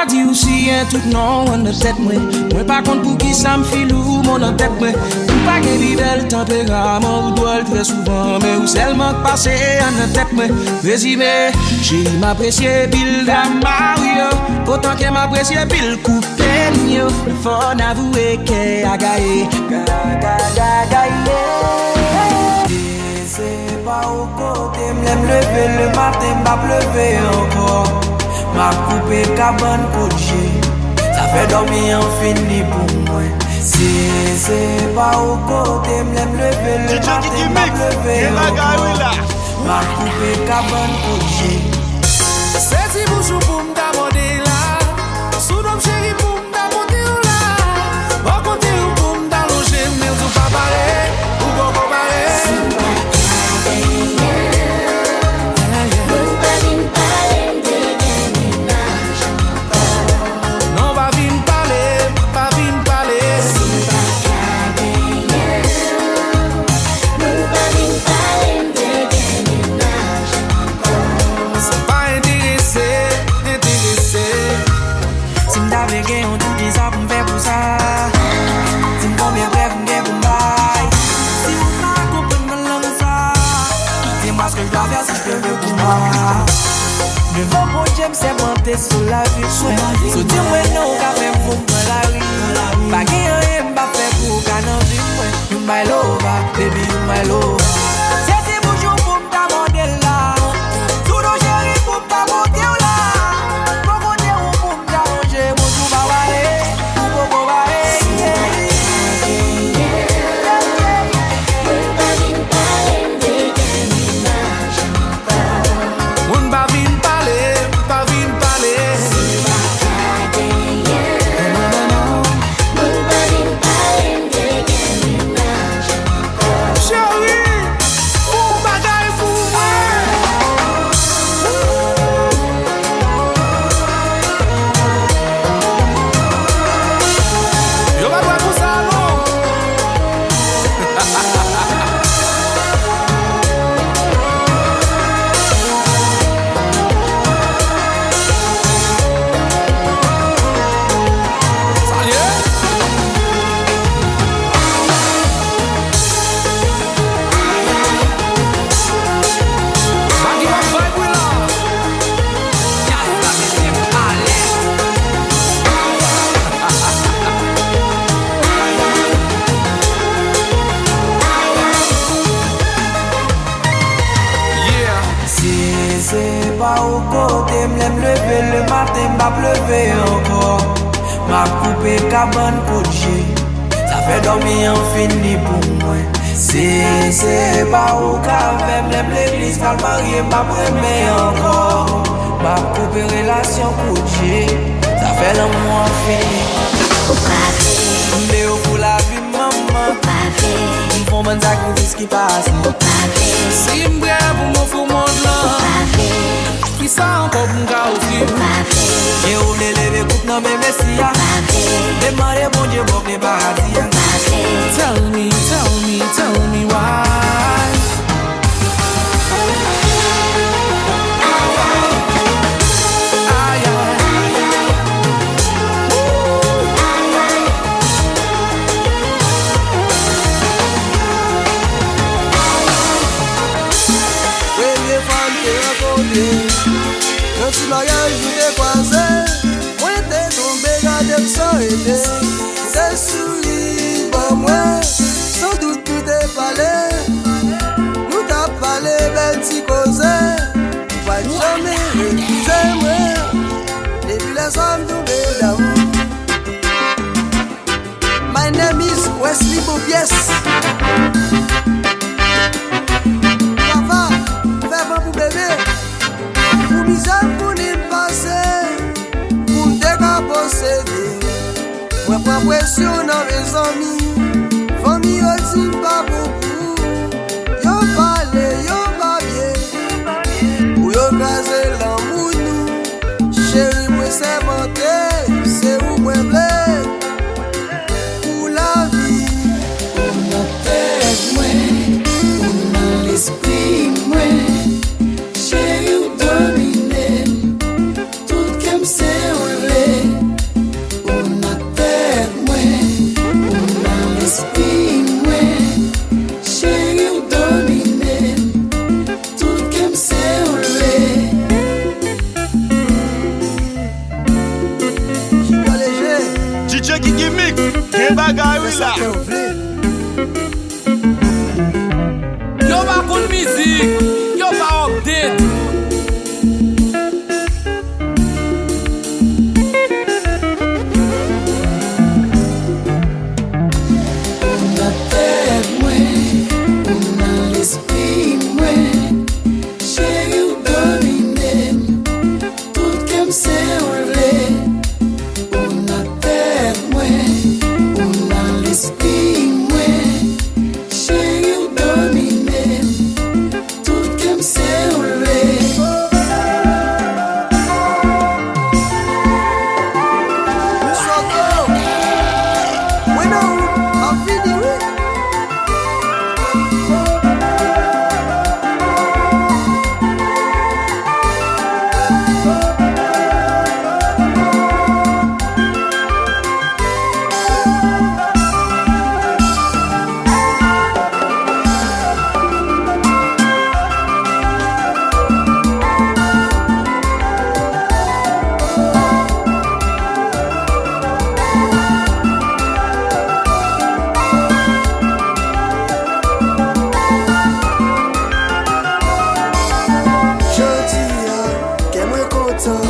Dit aussi un tout non en tête moi. Moi pas contre pour qui ça me file ou mon en tête moi. Ou pas que vivre le tempérament ou doit très souvent mais ou seulement passer en tête moi. Résumé, j'ai m'apprécié pile d'amario. Autant que m'apprécié pile coupé mio. Faut avouer que a gagné. C'est pas au côté, m'aime lever le matin, m'a pleuvé encore. Ma coupé cabane coachée, ça fait dormir en fini pour moi. C'est pas au côté, m'aime lever le matin, m'a pleuvé encore. Ma coupé cabane coachée. C'est si bouchou pour m'damander là, sous d'homme chéri pour m'damander là. Bon côté ou pour m'dalonger, mais tout pas pareil, ou bon pareil. Devant mon Dieu, c'est monter sur la vie. So dis-moi non, qu'a fait pour moi la rue. Pas rien, m'a fait pour qu'à n'en vivre. You my lover, baby, you my lover. C'est bonjour pour m'demander là. Tout nos chéris pour m'demander là. Pour côté ou pour m'demander, mon tout va aller. Pour bon aller. Le matin m'a pleuvé encore. M'a coupé cabane coachée. Ça fait dormir en fini pour moi. C'est pas au café, même l'église qu'elle marié m'a prémé encore. M'a coupé relation coachée. Ça fait l'amour en fini. Au pavé, Léo pour la vie maman. au pavé, Ils font mon sacrifice qui passe. au pavé, Si m'brè pour mon fou monde là. au pavé, Qui ça encore pour m'ga offrir? au pavé, J'ai roulé les coups dans mes messias. Demandez bon Dieu pour les paradis. Tell me why. Premier fan t'es raconté. Je suis loyal, je t'ai croisé. Moi t'es tombé, gardé le sang et t'es souri pour moi. Sans doute tout est parlé. Nous t'as parlé, belle t'y causé. Pas jamais refuser moi. Depuis les hommes tombés d'amour. My name is Wesley Bobies. Ça va, fais bon pour bébé. pas prendre pression dans mes amis. Famille aussi pas beaucoup. Yo parle, yo pas bien. Ou yo crase l'amour nous. Chérie, moi c'est menté, c'est où moi blé. Pour la vie. On a tête moi, on a l'esprit moi. Chérie, ou dominer. Tout comme c'est on l'est. On a tête moi, on a l'esprit moi. Chérie, ou dominer. Tout comme c'est on l'est. Djkikimix, gen bagay oui là. Yo pa koun mizik, yo pa update. On a tête moi, on a l'esprit moi. Chérie, ou dominer. Tout comme c'est on l'est. On a tête moi, on a l'esprit moi. Chérie, ou dominer. Tout comme c'est on l'est.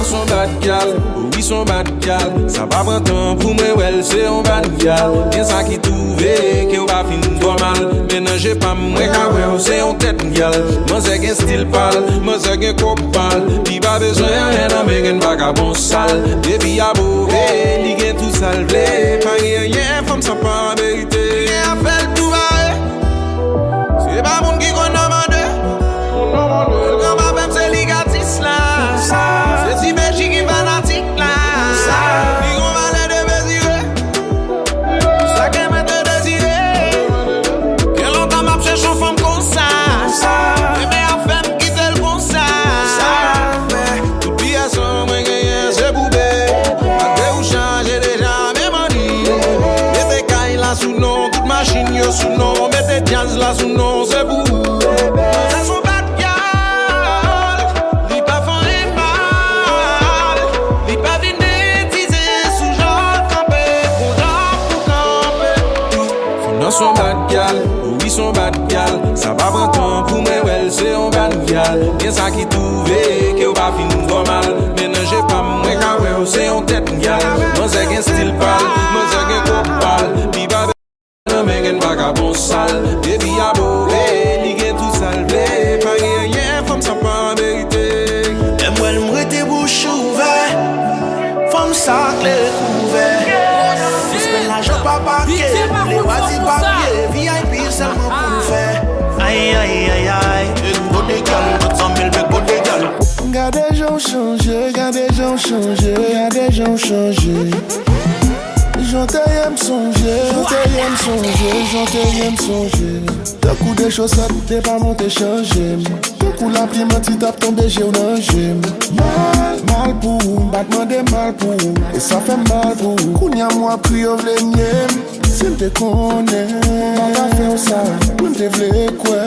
Son bad gal, oui son bad gal. Ça va prendre temps pour moi, well, c'est un bad gal. Bien ça qui trouve, que va finir trop mal. Maintenant j'ai pas moi, car c'est un tête gal. Moi c'est un style pâle, moi c'est un copal. Puis pas besoin rien à me gagner vagabond sale. Depuis à beauvé, il gagne tout salvé. Pas rien, femme ça pas vérité. Rien à faire tout va. C'est pas mon qui qu'on demande. Quand ma femme c'est ligatis là. C'est si Belgique qui fanatique là. Puis on va les désirer. Ça qu'elle m'a te désiré. Quel longtemps m'a cherché une femme comme ça. Mais à femme qui t'aime comme ça. Tout bien sans moi gagner c'est poubé. Malgré où changer déjà même en dit. Mettez caille là sous nom, toute machine yo sous nom. Mettez jazz là sous nom, c'est vous. Son bad gal, oui son bad gal. Ça va prendre temps pour moi, well, c'est un bad gal. Bien ça qui trouve, que va finir trop mal. Maintenant j'ai pas moi, car ouais, c'est un tête gal. Moi c'est un style pâle, moi c'est un copal. Puis pas de mais un vagabond sale. Baby à beauté, il gagne tout salvé. Pas rien, femme ça pas vérité. Et moi elle m'rete bouche ouvert. Femme ça clé couvert. J'espère l'argent pas paquet. Les wadi papier, VIP seulement pour nous faire. Aïe aïe aïe aïe. Une bonne égale, 400 000 bec bonne égale. Regarde des gens changer, regarde des gens changer, regarde des gens changer. J'entends songer, j'entends songer, j'entends songer. D'un coup des chaussettes, t'es pas monté changer. D'un coup la prime tu tapes tombé, j'ai un danger. Mal pour, battement des mal pour. Et ça fait mal pour. Kounya moi pris au vleniem. Si m'te connais, pas faire ça. M'te vle quoi,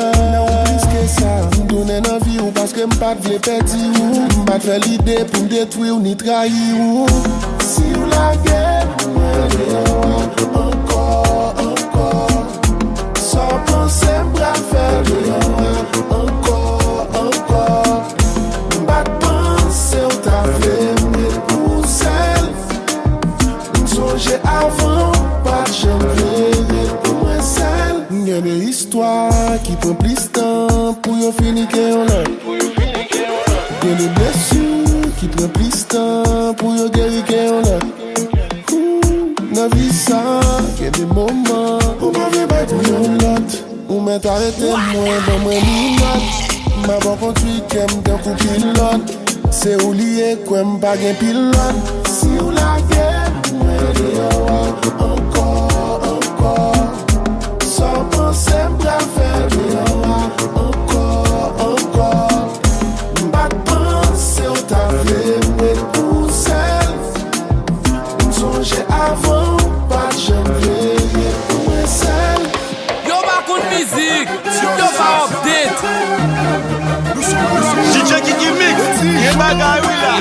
plus que ça. M'donne envie ou parce que m'pas vle péti ou. M'pas faire l'idée pour m'détruire ou ni trahir ou. Si ou la guerre, encore, sans penser m'bra faire encore, m'pas penser au travail, mais pour celle, m'songe avant, pas de janvier, pour moi celle. Y'a des histoires qui prennent plus de temps pour y finir qu'on a. Y'a des blessures qui prennent plus de temps pour y guérir qu'on a. Dans vie ça, il y a des moments où ma vie va pour une note. Où m'est arrêté moi dans moi minute. Ma bon conduit qui aime d'un coup pilote. C'est où lié quoi m'pas gain pilote. Si ou la guerre, moi de encore. Sans penser m'pas faire de encore. M'pas penser au t'avais mais pour celle. M'songe avant, pas jamais pour celle. Yo ba kout musique, yo ba update. Djkikimix, y'a bagay oui là.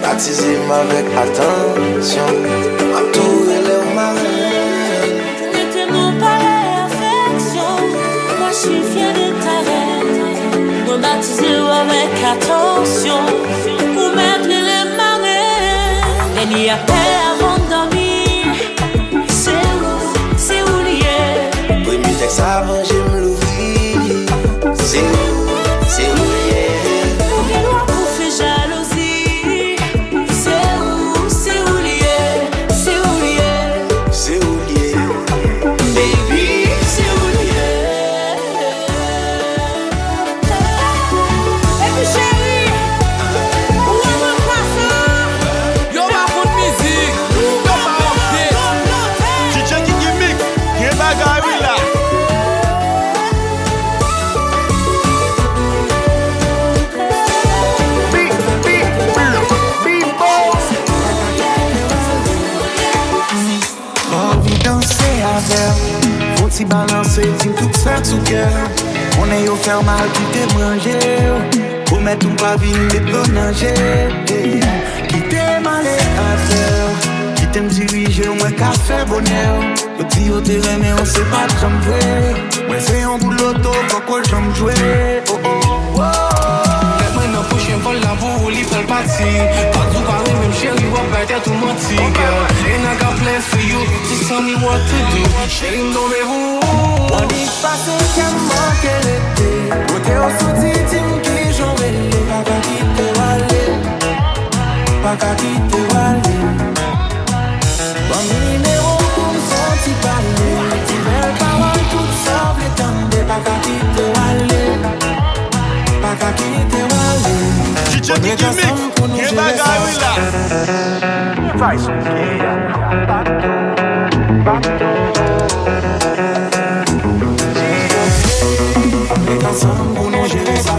Baptisez-moi avec attention. Ma tour elle est au marin. Mettez-moi pas l'affection. Moi je suis fier de ta reine. Moi baptisez-moi avec attention. Pour mettre les marins. Et n'y a pas avant de dormir. C'est où lié. Premier texte avant j'aime l'ouvrir. C'est où lié. Pour faire jalousie. Faut-il balancer, team tout ça sous cœur. On est au faire mal, tout est mangé. Pour mettre un pavine, des pronager. Qui t'aime aller à faire. Qui t'aime diriger, moi qu'à faire bonheur. Le petit au terrain, mais on sait pas j'aime jouer. Moi c'est un boulot, pourquoi j'aime jouer. Oh oh, oh. Maintenant, prochain vol, la boue, il fait le parti. Pas tout parler, même chérie, va perdre tout menti, girl. And I got plans for you, just tell me what to do. Chérie, dormez-vous. On dit pas c'est qu'à manquer l'été. Côté au soutien, team qui j'en vais. Pas qu'à quitter Wallé. Pas qu'à quitter Wallé. Bon numéro pour me sentir parler. Tes belles paroles, toutes sortes l'étendue. Pas qu'à quitter Wallé. Pas qu'à quitter Wallé. Djkikimix, y'a bagay oui là. Fais son ensemble pour nous gérer ça.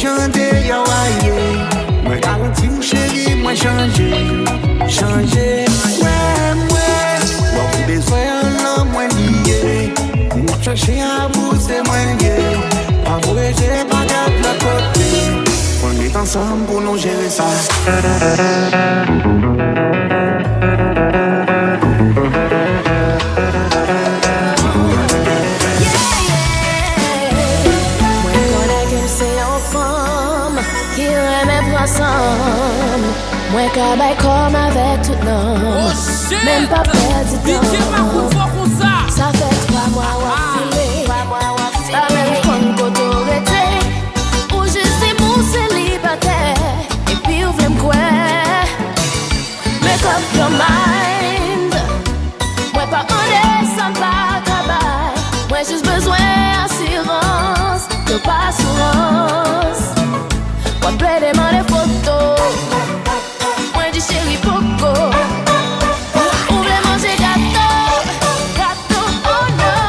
chanter, yo aïe. Moi garantis mon chéri, moi changer. Ouais, moi besoin non moins lié. Moi chercher amour c'est moins lié. Pas voyager, pas garder la côté. On est ensemble pour nous gérer ça. Moi cabay comme avec tout le monde. Même pas perdre du temps. Ça fait 3 mois ou filé. Pas même prendre qu'autorité. Ou juste mon célibataire. Et puis ouvre me quoi. Make up your mind. Moi pas en descend pas cabay. Moi juste besoin d'assurance. De pas assurance. Moi plaît demander photos. Chérie Poco, on veut manger gâteau, oh non.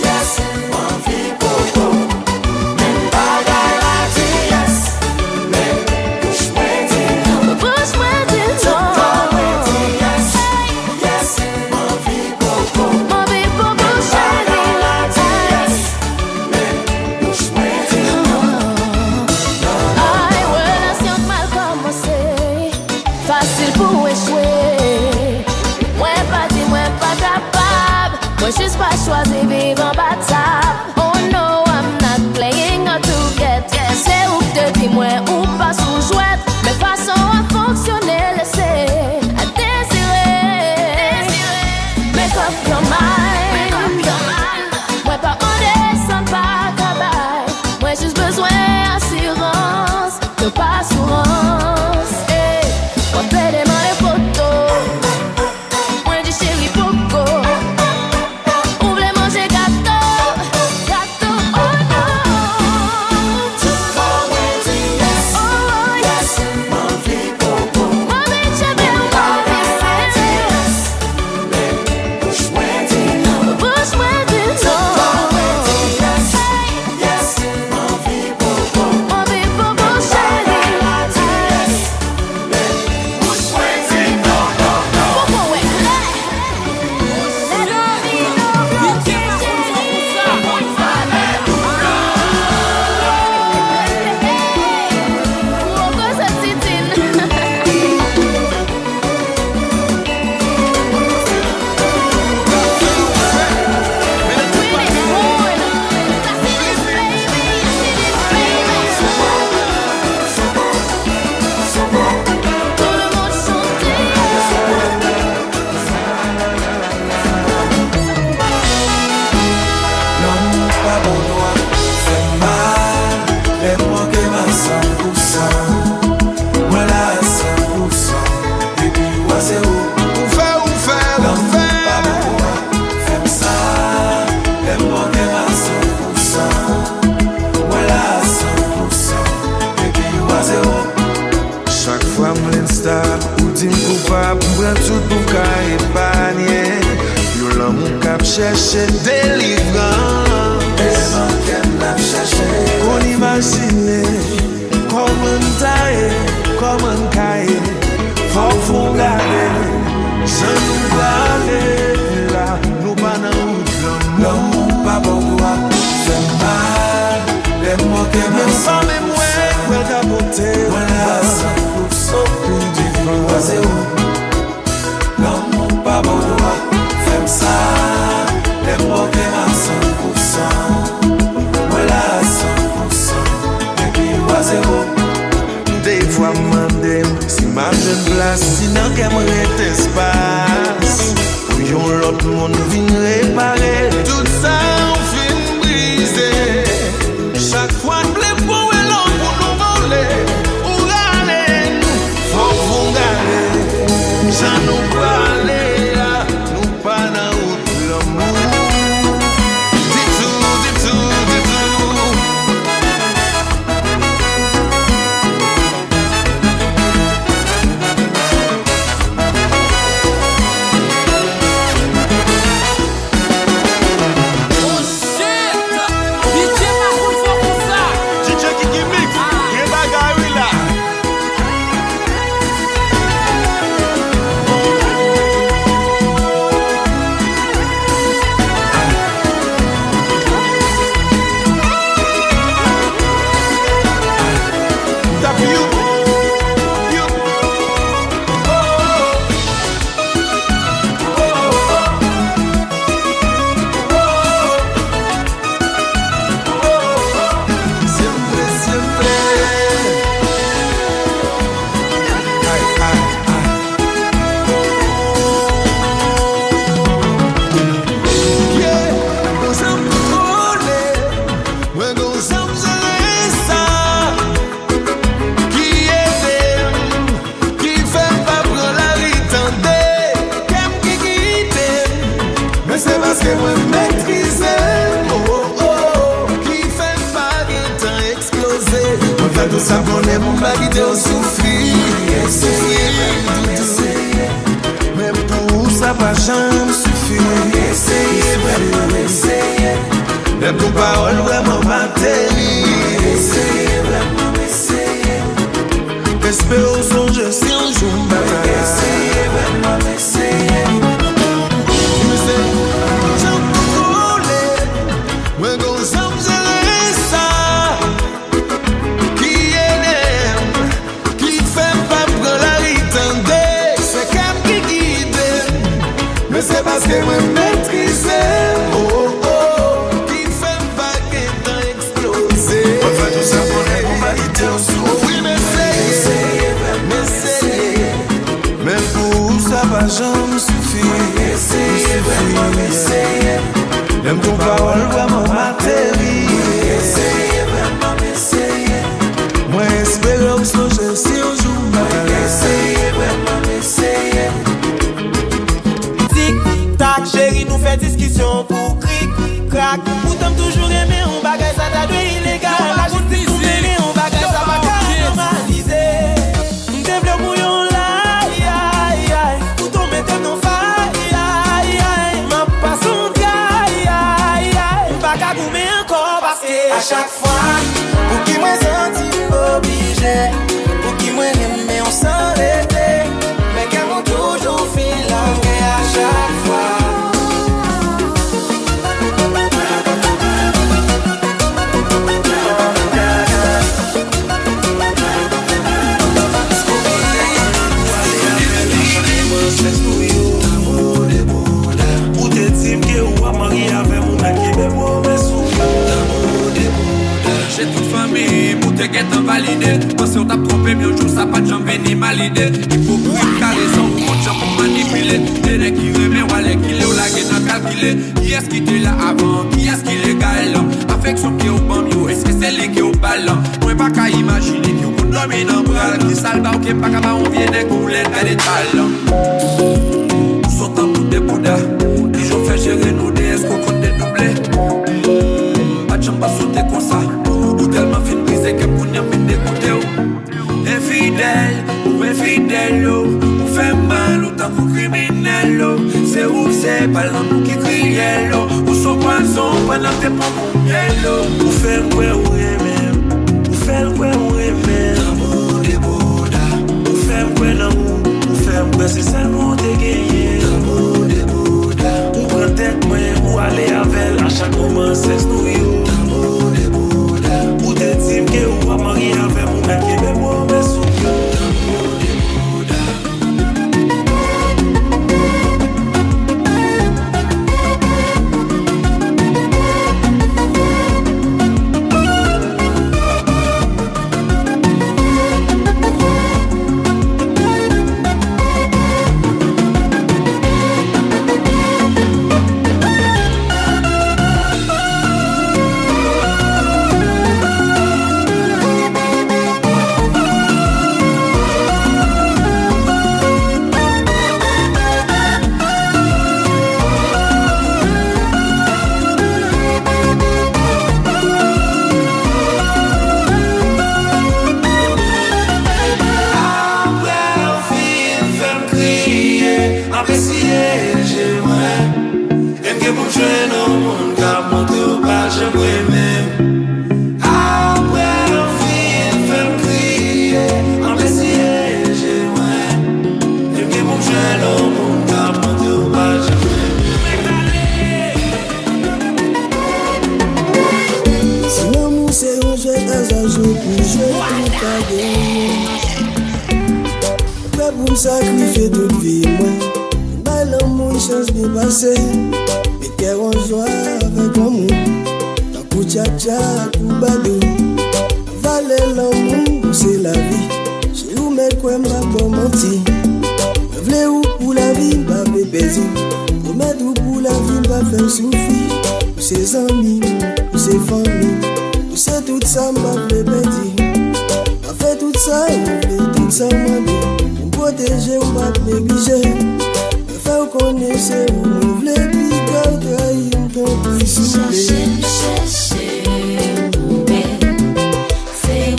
Yes, mon vie Poco, même pas garanti, yes, mais bouche-moi dis non. Yes, mon vie Poco, chérie, yes, mais bouche-moi dis non. Facile pour échouer. Moi pas capable. Moi juste pas choisi vivre en bataille. Oh no, I'm not playing hard to get. C'est où que te dis moi ou pas sous jouette. Mais façon à fonctionner, laisser à désirer. Make up your mind. Moi pas en descend pas cabay. Moi juste besoin d'assurance. De pas assurance. On peut demander photos. Moi dis chérie Poco. On voulait manger gâteau, oh non. Oh yes, mon vie Poco. Mon vie chérie, mon vie mais bouche-moi dis non. Yes, mon vie Poco. Mon vie Poco chérie. Chercher délivrant. Qu'on imagine comment tailler, comment cailler. Faut garder. Je nous garder là. Nous pas dans l'homme pas bon droit. C'est mal. Les mots que même sans mémoire. Ouais capoter. Voilà ça. Plus du vent. L'homme pas bon droit. Fais ça. Les mots que à 100%. Voilà 100%. Et puis à 0. Des fois m'dem si ma jeune place sinon qu'aimerait espace. Oui on l'autre monde vient réparer. Tout ça on fin briser. Chaque fois de blé pour l'homme pour nous voler. Ou galer. Faut vous galer. Ça nous parler là. Nous pas dans l'amour. On fait tout ça pour ne pas quitter au souffrir. Même pour ça pas jamais suffire. Même pour parole vraiment matérielle. Espérons songer si un jour essayez, vraiment essayez. J'en contrôler, moi quand j'aime ça. Qui énerve, qui fait pas prendre la ritande. C'est comme qui guide, mais c'est parce que moi maîtrise. Oh oh, qui fait pas qu'un temps exploser. On fait tout ça pour les humanité au souffle. Même pour ça va jamais suffire. Même ton parole vraiment matérielle. Moi espérons que je si un jour Tic tac chérie nous fait discussion pour cric crac. Nous t'aime toujours aimé on bagaille ça t'a doué illégal. La justice nous mêlé on bagaille ça va normaliser. Développe mouillon là. À chaque fois, pour qui moi senti obligé, pour qui moi aimé on s'arrêter, mais qu'elle m'a toujours fait langue à chaque fois. Ou te tim que ou a marié avec mon mec qui me mauvais souffle. J'ai toute famille pour te guetter validé. Parce qu'on t'a trompé, mais au jour ça pas de jambe ni malidé. Hypocrite, car raison, mon jambe pour manipuler. Des nègres qui remet, ou les qui l'est, ou la gueule n'a calculé. Qui est-ce qui était là avant, qui est-ce qui est légal? Affection qui est au bambio, est-ce que c'est lui qui est au ballon? Moi pas qu'à imaginer qui vous domine en bras. Qui salba ou qui pas qu'à on vient des coulées, des talents. Nous sommes en bout de Bouddha. Ils ont fait gérer nos DS, qu'on compte des doublés. Pas de jambe à sauter comme ça. Tellement fin brisé que pour n'y avoir d'écouter. Infidèle ou infidèle, ou fait mal ou tant qu'on criminel. C'est où c'est pas l'amour qui crie, ou son poison pendant tes propres miel. Ou fait le quoi ou aimer, ou fait le quoi ou aimer. L'amour des Bouddha, ou fait le quoi l'amour, ou fait le quoi c'est seulement te gagner. L'amour des Bouddha, ou prend tête moi ou aller avec à chaque moment c'est nous yo. Te tim que ou a marié avec mon mec qui me mauvais souffle. Sacrifier toute vie, moi. Bah, l'amour, une chance bien passée. Mais qu'elle en joie avec l'amour. Dans coup tcha-tcha, coup badou. Valer l'amour, c'est la vie. J'ai où mettre quoi, m'a pas menti. V'lez où pour la vie, m'a bébé. Promettre où pour la vie, m'a faire souffrir. Pour ses amis, pour ses familles. Pour c'est tout ça, m'a bébé. M'a fait tout ça, tout ça, m'a dit. Protéger ou pas négliger. Me faire connaître ou me voulez piquer trahir ton plus soufflé. Chercher, mon belle, c'est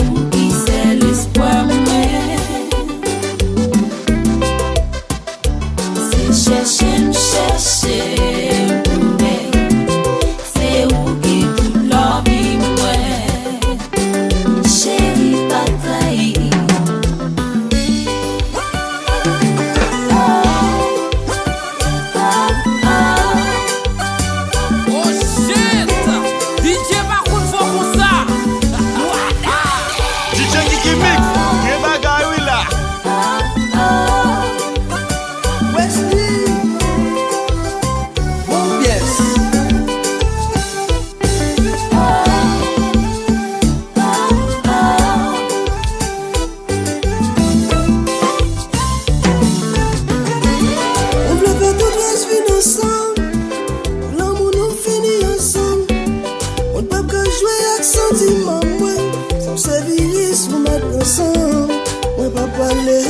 sous ma conscience. Moi pas parler,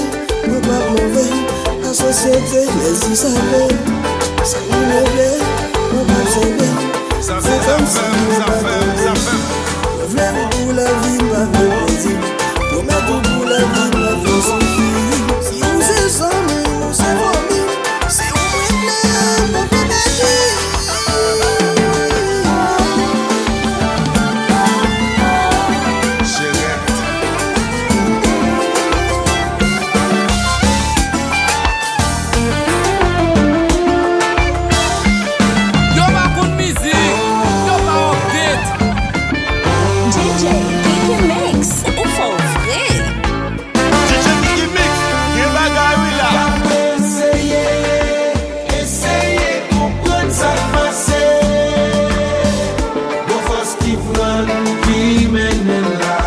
moi pas mauvais. La société, les yeux savent. Ça nous lève, moi pas observer. Ça fait, ça fait. Je voulais pour la vie, ma vie plaisir. Pour mettre pour la vie, ma vie suffit. Si vous êtes amis, vous êtes famille. Si vous voulez, ma vie plaisir. Djkikimix, ou faut vrai? Djkikimix, gen bagay oui la. Essayez comprendre ça passé. Bon force qui prend, qui mène là.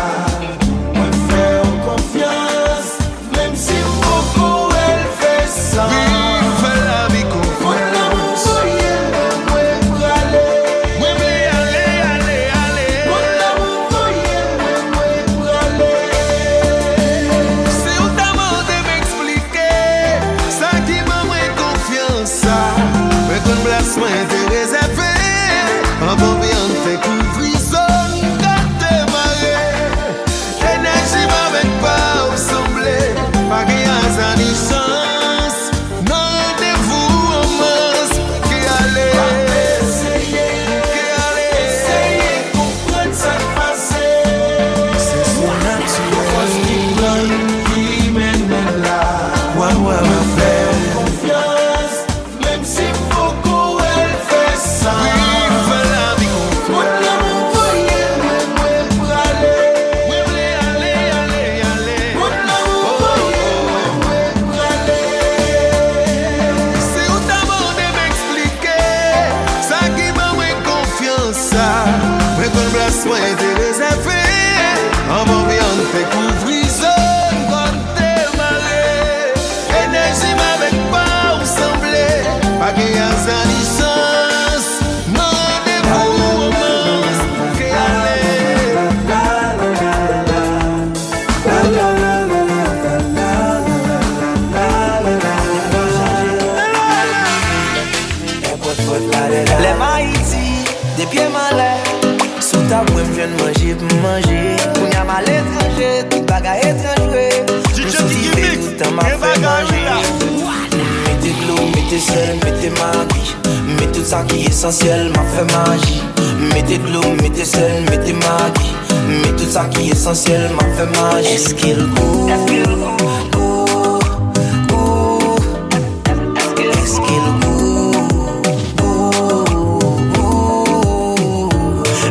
Moi faire confiance, même si beaucoup elle fait ça. Oui, fait la vie confiance. Moi pour aller. Moi aller. Mon amour moi pour aller. C'est où ta main de m'expliquer ça qui m'a moins confiance ça. Mais qu'on blesse moi de réserver. En bon bien te couvrir zone quand t'es marré. L'énergie m'avait pas ressemblé. Pas qu'il y a un licence. Non rendez-vous en masse. Qui allait essayer comprendre ça passé. C'est son naturel qui mène là. Ouais, me faire confiance, même si beaucoup elle fait ça. Oui, fait la vie confiance. Mon amour, moi pour aller. Oui, aller. Mon amour, moi pour aller. C'est où ta main de m'expliquer ça qui m'a moins confiance ça. Mais qu'on blesse moi de réserver. En bon bien te couvrir zone quand t'es marré. Énergie m'avait pas ressemblé. Pas qu'il y a un licence. Non rendez-vous romance. Qui allait. Les Haïti, des pieds malais. Sous ta boue, je viens de manger pour manger. On y a mal étranger, tout bagaille étranger. Djkikimix, tout en m'a gen fait bagay oui manger. la. Mettez de l'eau, mettez sel, mettez magie. Mettez tout ça qui est essentiel, m'a fait magie. Mettez de l'eau, mettez sel, mettez magie. Mettez tout ça qui est essentiel, m'a fait magie. Est-ce qu'il goût? Est-ce qu'il goût? Est-ce qu'il goût?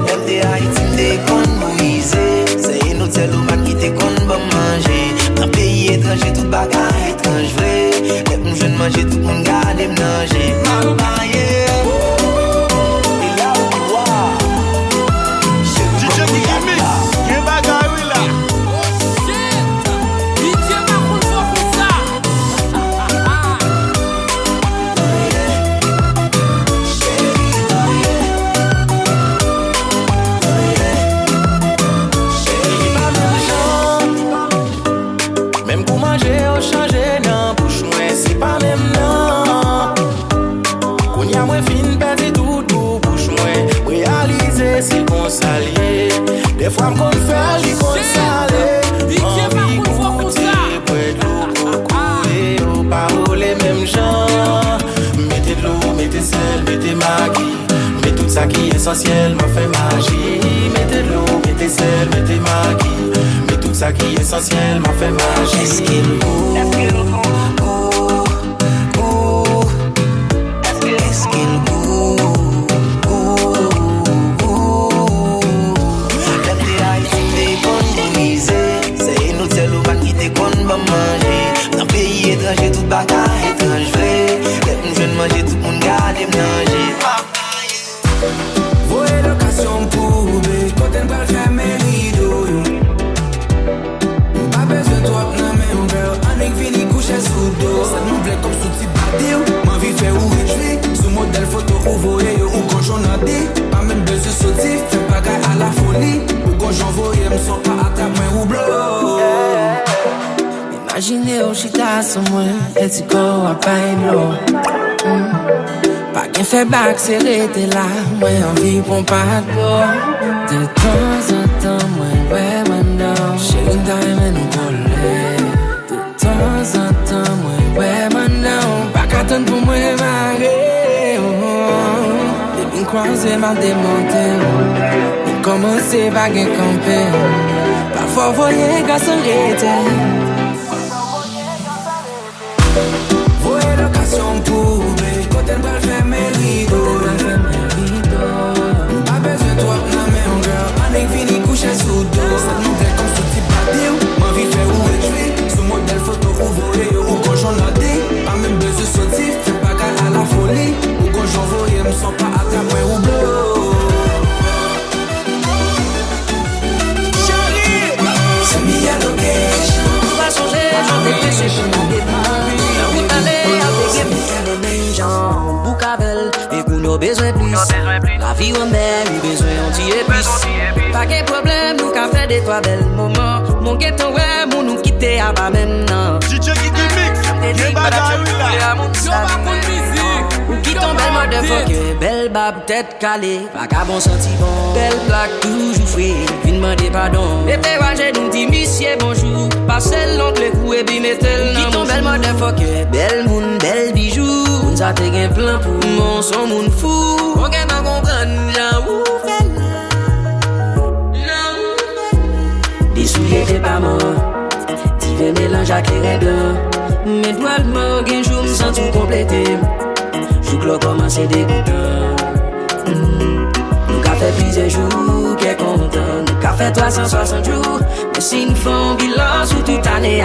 Même des Haïtiens, des cons brisés. C'est une autre celle où man qui te con bon manger. Dans le pays étranger, tout bagarre étrange vrai. Les gens jeunes manger, tout le monde garde manger. Maman, yeah. Et là où tu vois, Djkikimix, gen bagay oui la. même pour manger ou changer, non, bouche moi, c'est pas même non. Qu'on y a moins fin, perdu tout, bouche moi, réaliser, c'est qu'on s'allie. Des fois, qu'on fait, les qu'on s'allie. Envie qu'on compter, près de l'eau, beaucoup, paroles, les mêmes gens. Mettez de l'eau, mettez sel, mettez magie. Mais tout ça qui est essentiel m'a fait magie. Mettez de l'eau, mettez sel, mettez magie. Mais tout ça qui est essentiel m'a fait magie. Est-ce qu'il goût? Est-ce qu'il goût? Est-ce qu'il goût? Même des Haïtiens, des bonnes brisées. C'est une autre celle où man qui te con va manger. Dans le pays étranger, tout bagarre étrange vrai. Les gens jeunes manger, tout le monde garde manger. Vos élocations pour bébé, quand elle va faire mes rideaux. Pas besoin de toi, non mais on veut. On est fini coucher sous Imaginez au chita sans moi, et tu cours à pain l'eau. Pas qu'un fait bac, c'est l'été là, moi envie pour pas de bois. De temps en temps, moi, ouais, maintenant, j'ai une dime et nous voler. De temps en temps, moi, ouais, maintenant, pas qu'à attendre pour moi marrer. Depuis croiser, m'a démonté. Et commencer par qu'un camper. Parfois, voyez, garçon, l'été. Voyez l'occasion pour me, quand elle va faire mes rideaux. Pas besoin de toi, non mais on girl. On est fini coucher sous dos. Ça nous fait comme ce type à ma vie fait où est je ce modèle photo où voler ou quand j'en ai dit. Pas même besoin de sortir, fais pas qu'à la folie. Ou quand j'en voyais, me sens pas à ta main ou bleu. Chérie, c'est mis à location. Pas changer, j'en ai péché pour mon départ. La route allait avec les gens, boucavel, et pour nos besoins plus. La vie on belle, ou besoin anti-épice. Pas de problème, nous qu'à faire des trois belles moments. Mon ghetto, ouais, mon nous quitter à pas maintenant. Djkikimix, Yo, ou qui tombe belle motherfucker, belle bab, tête calée, vagabond sentiment, belle plaque, toujours fouée, vine demander pardon. Et pérager nous dit monsieur bonjour, passez l'oncle coup et puis mettez-le dans qui tombe belle motherfucker, belle moun, belle bijou, moun sa te gen plein pour mon son moun fou. On gen pas comprendre, j'en ou fait là. Des souliers t'es pas mort, t'y veux mélange à clair blanc. Mais dois le manquer un jour, sans tout compléter. Joue que l'on commence à dégoûtant. Nous qu'a fait plusieurs jours, qu'est content. Nous qu'a fait 360 jours. Mais si nous faisons bilan sous toute année,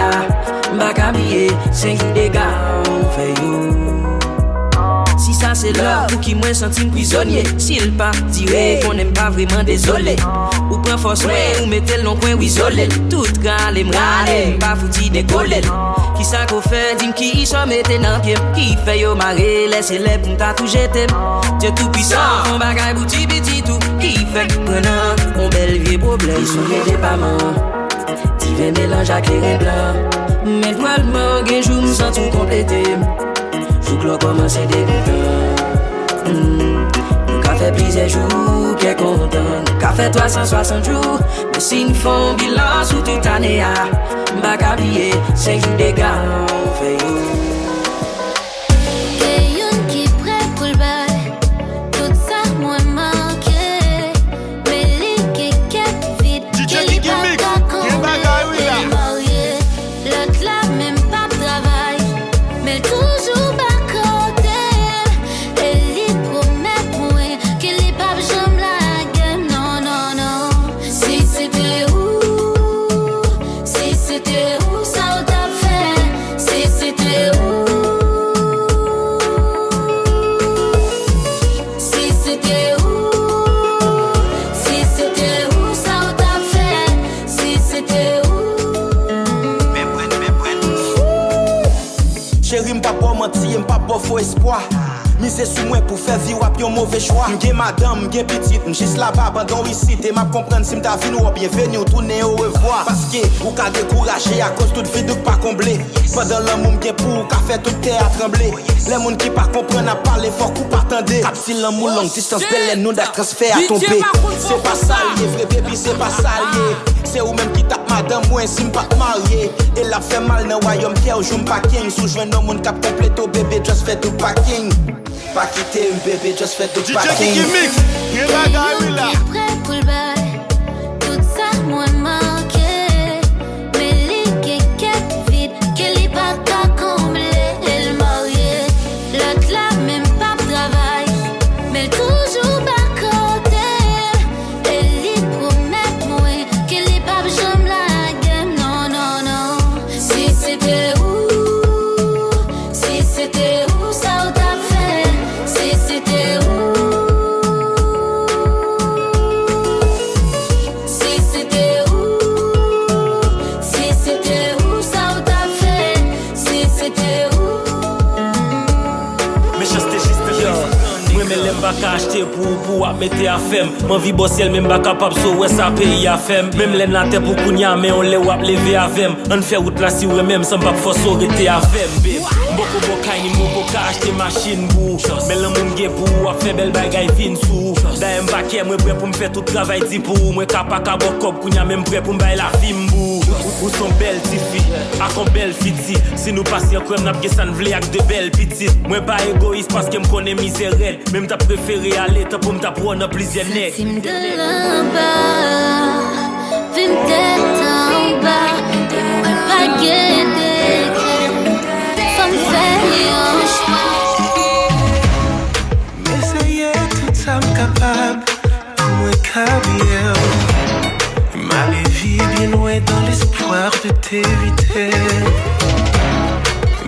m'ba qu'habiller 5 jours de gars, on fait you. Si ça c'est l'heure, pour qui moi senti prisonnier. S'il pas dirait qu'on n'aime pas vraiment désolé. Ou prend force, ouais, ou mettez le long coin ou isolé. Tout râle, m'râle, pas fouti décoller. Qui ça qu'on fait, dis-moi qui s'en mette dans pied. Qui fait yo marrer, laissez-les pour m'ta tout jeter. Dieu tout puissant, mon bagay bouti petit tout. Qui fait prenant, mon bel vieux problème. Ils sont les dépaments, divin mélange à clair et blanc. Mais doit le manquer, jour sans tout compléter. Joue que l'on commence à dégoûtant. Nous qu'a fait plusieurs jours, qu'est content. Nous qu'a fait 360 jours. Mais si nous faisons bilan sous toute année, m'ba qu'habiller 5 jours de gars, on fait you. Gayon qui prêt pour le bail, tout ça moi manqué. Mais les kékètes vides, Djkikimix, quel bagay oui là. L'autre là même pas de travail, mais toujours pas côté. Elle y promet moi que les papes j'aime la game. Non, non, non. Si c'était où ça t'a fait? Si c'était où? Si c'était où? Si c'était où ça t'a fait? Si c'était où? Chérie, m'pas pour mentir, m'pas pour faux espoir. Mise sous moi pour faire vivre un mauvais choix. M'gé madame, m'gé petite, m'jiste là-bas abandon ici. Et m'a comprendre si m'ta venu ou bienvenue ou tourner au revoir. Parce que ou ka découragé à cause toute vide pas comblé. Pendant l'amour m'gé pour ka fait toute terre à trembler. Les moun qui pas comprendre à parler fort ou pas tendre. Cap si l'amour longue distance belle nous da transfert à tomber. C'est pas ça lié, vrai baby, c'est pas ça lié. C'est ou même qui tape madame moi si m'pas marié. Et la fait mal dans royaume qui ou joue m'packing. Sous joint non moun cap compléto bébé just fait tout packing. Pas quitter un bébé, just fait tout packing. Djkikimix, quel bagay oui là. Prêt pour le bail, tout ça moi manqué. Mais les kékètes vides, que les pas qu'à combler. Elle mariée, l'autre là même pas de travail, mais toujours pas côté. Elle y promet moi que les papes j'aime la game. Non, non, non. Si c'était où? Si c'était où ça t'a fait? Si c'était où? Si c'était où? pas acheter pour mettre à femme. Mon vie bossel même pas capable so ouais ça paye à femme. Même les natte pour kounya mais on les wap lever à femme. On fait route là si ou même sans pas force arrêter à femme. Beaucoup ni mo pas acheter machine pour. Mais le monde gay pour faire belle bagaille fin sous. D'ailleurs m'paquet moi prêt pour me faire tout travail dit pour moi capable cop kounya même prêt pour me bailler la film bou. Ou sont belles tifi, a qu'on belle fiti. Si nous passions comme n'a pas ça ne vle avec de belles petites. Moi pas égoïste parce que me connais misérable. Même t'as préféré aller t'as pour me t'apprendre plusieurs nègres. Film de là-bas, film tête en bas, pas guédé, femme fait un choix. M'essayer tout ça m'capable, moi cabien. Ma vie bien loin dans l'espoir de t'éviter.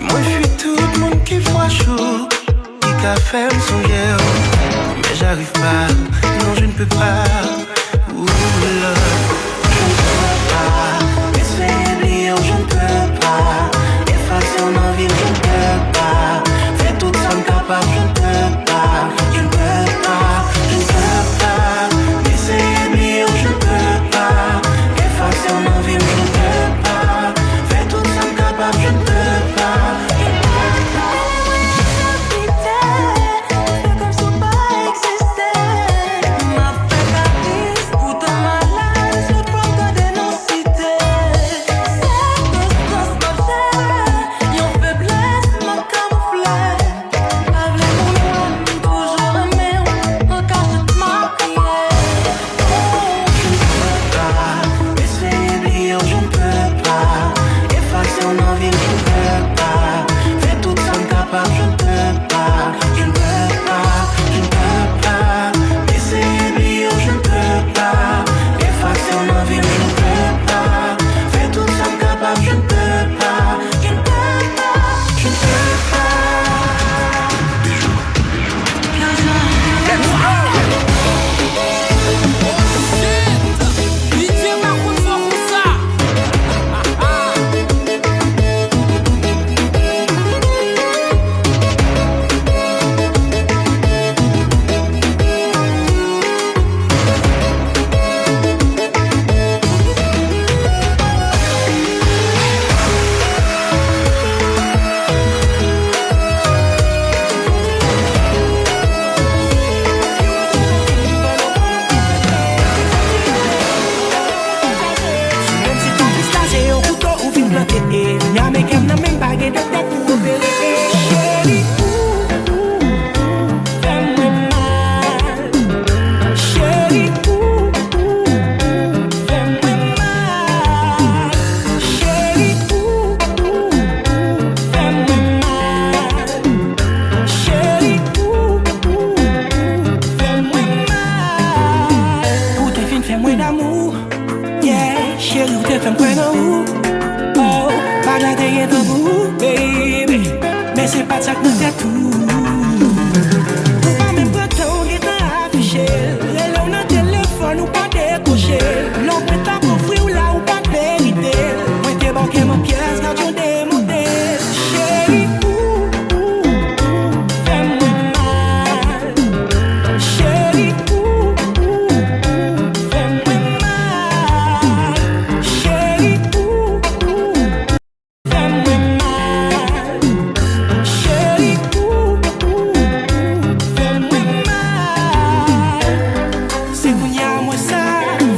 Moi je suis tout le monde qui voit chaud, qui qu'a fait son guerre. Mais j'arrive pas, non je ne peux pas. Ouh là, je ne peux pas. Essayer oublier, je ne peux pas. Effacer en envie, je ne peux pas. Faire tout ça m'capable, je ne peux pas. Je ne peux pas, je ne peux pas. Essayer oublier, je ne peux pas. Effacer en envie, je ne peux pas. Faire tout ça m'capable, je ne peux pas. Fais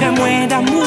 moins d'amour,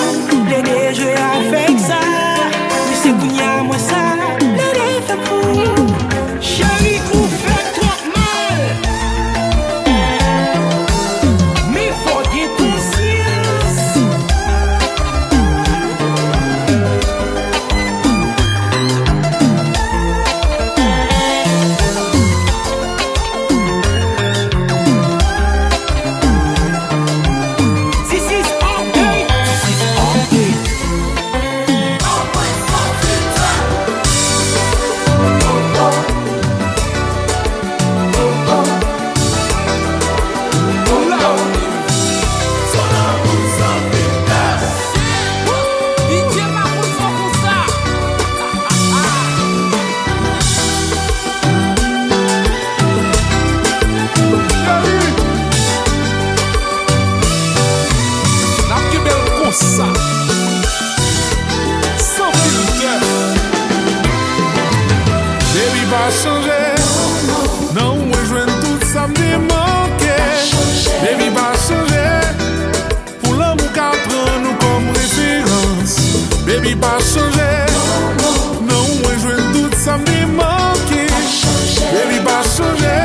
pas changer. Non, moi je viens tout ça me manquer. Baby pas changer. Pour l'amour qu'à prendre nous comme référence. Baby pas changer. Non, moi je viens tout ça me manquer. Baby pas changer.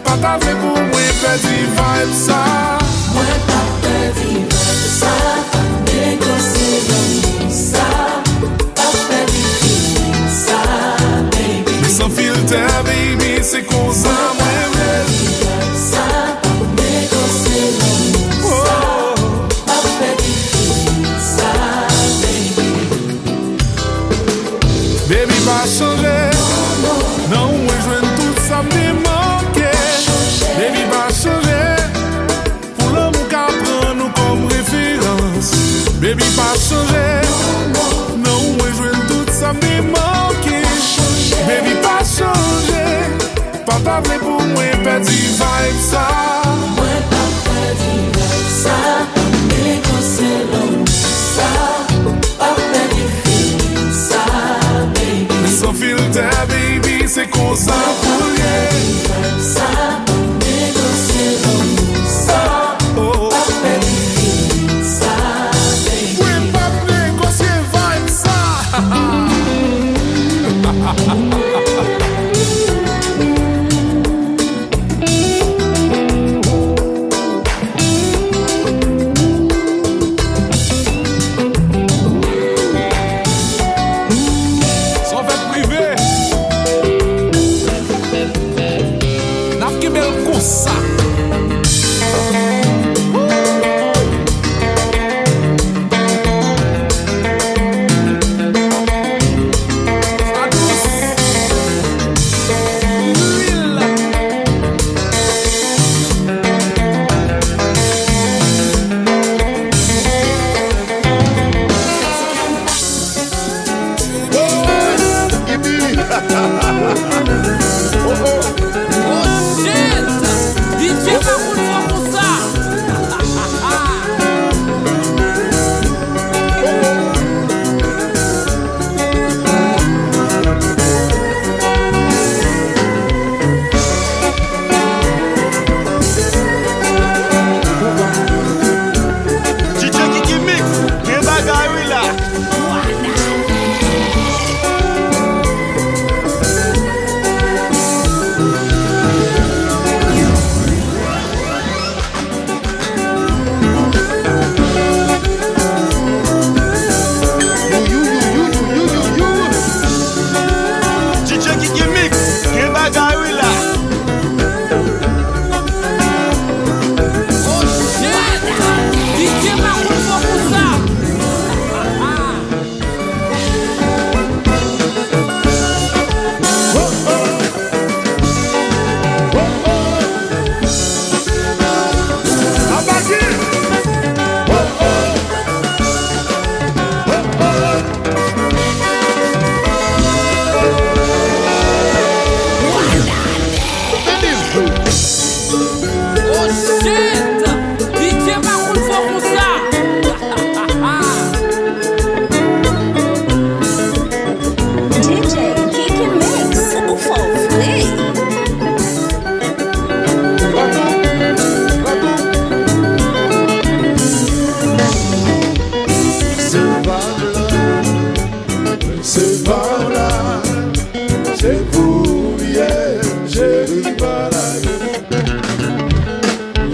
Pas ta fait pour moi petit vibe ça. Moi pas petit vibe ça. Négocier l'amour ça. Sans filter, baby, c'est qu'on s'en même. Ça, négocier l'amour, ça, pas petit ça, baby. Baby, pas changer. Non, moi, je viens tout ça me manquer. Baby, pas changer. Pour l'amour qu'à prendre nous comme référence. Baby, pas changer. Non, moi, je viens tout ça me manquer. Baby, pas changer. Pas t'appeler pour moi, petit vibe ça. Moi, pas petit vibe ça. Négocier l'amour ça. Pas petit ça, baby. Sans filter, baby, c'est qu'on s'en fout. Ça, négocier l'amour ça. Pas petit ça, baby. Oui, pas négocier vibe ça.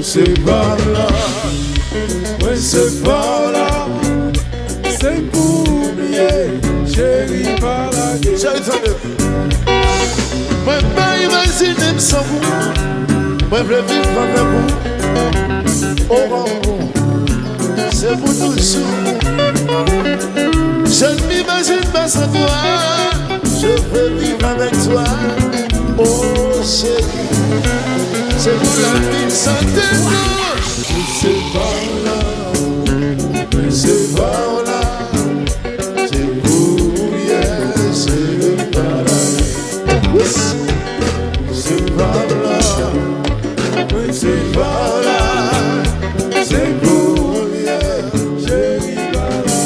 C'est par là, ouais c'est par là, c'est pour oublier, chérie par là. Moi pas imaginer sans vous, moi je veux vivre avec vous, au rang, c'est pour toujours. Je ne m'imagine pas sans toi, je veux vivre avec toi, oh chérie. C'est pour la vie sans détour. C'est par là, c'est par là. C'est pour hier, c'est par là. C'est par là, c'est par là. C'est pour hier, c'est par là.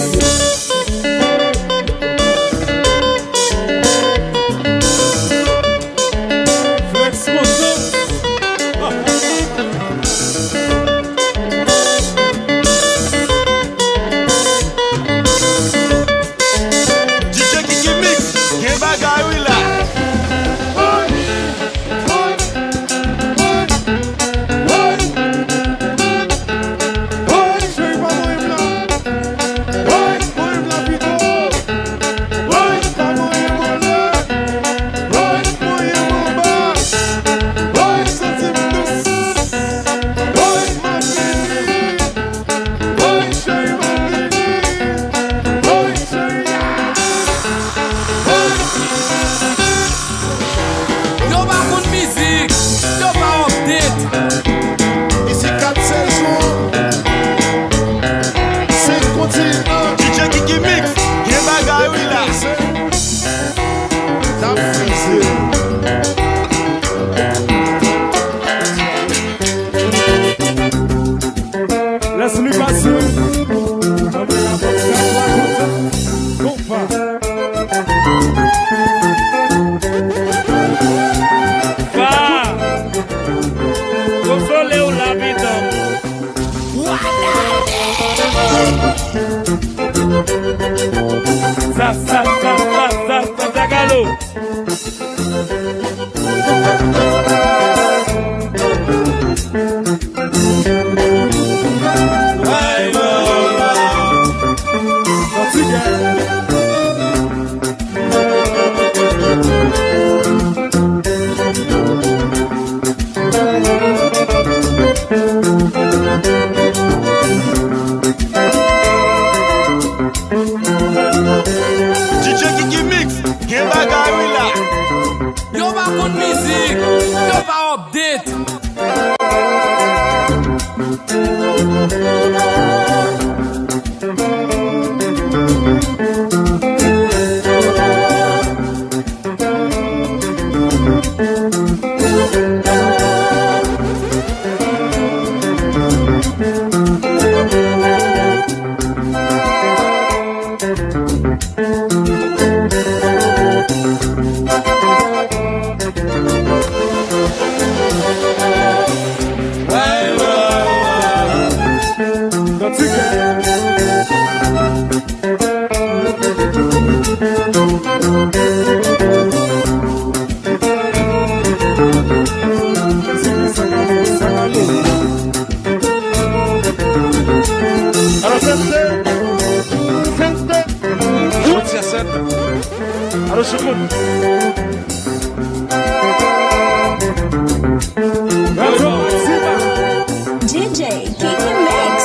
Djkikimix,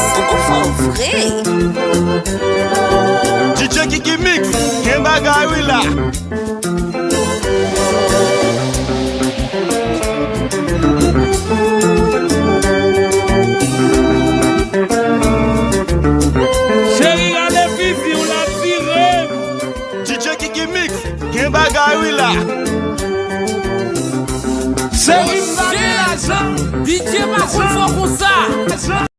au vrai. Djkikimix, quel bagay oui là. Chérie, allez vite, on l'a tiré. Djkikimix, quel bagay oui là. Chérie, DJ Macron, faut comme ça.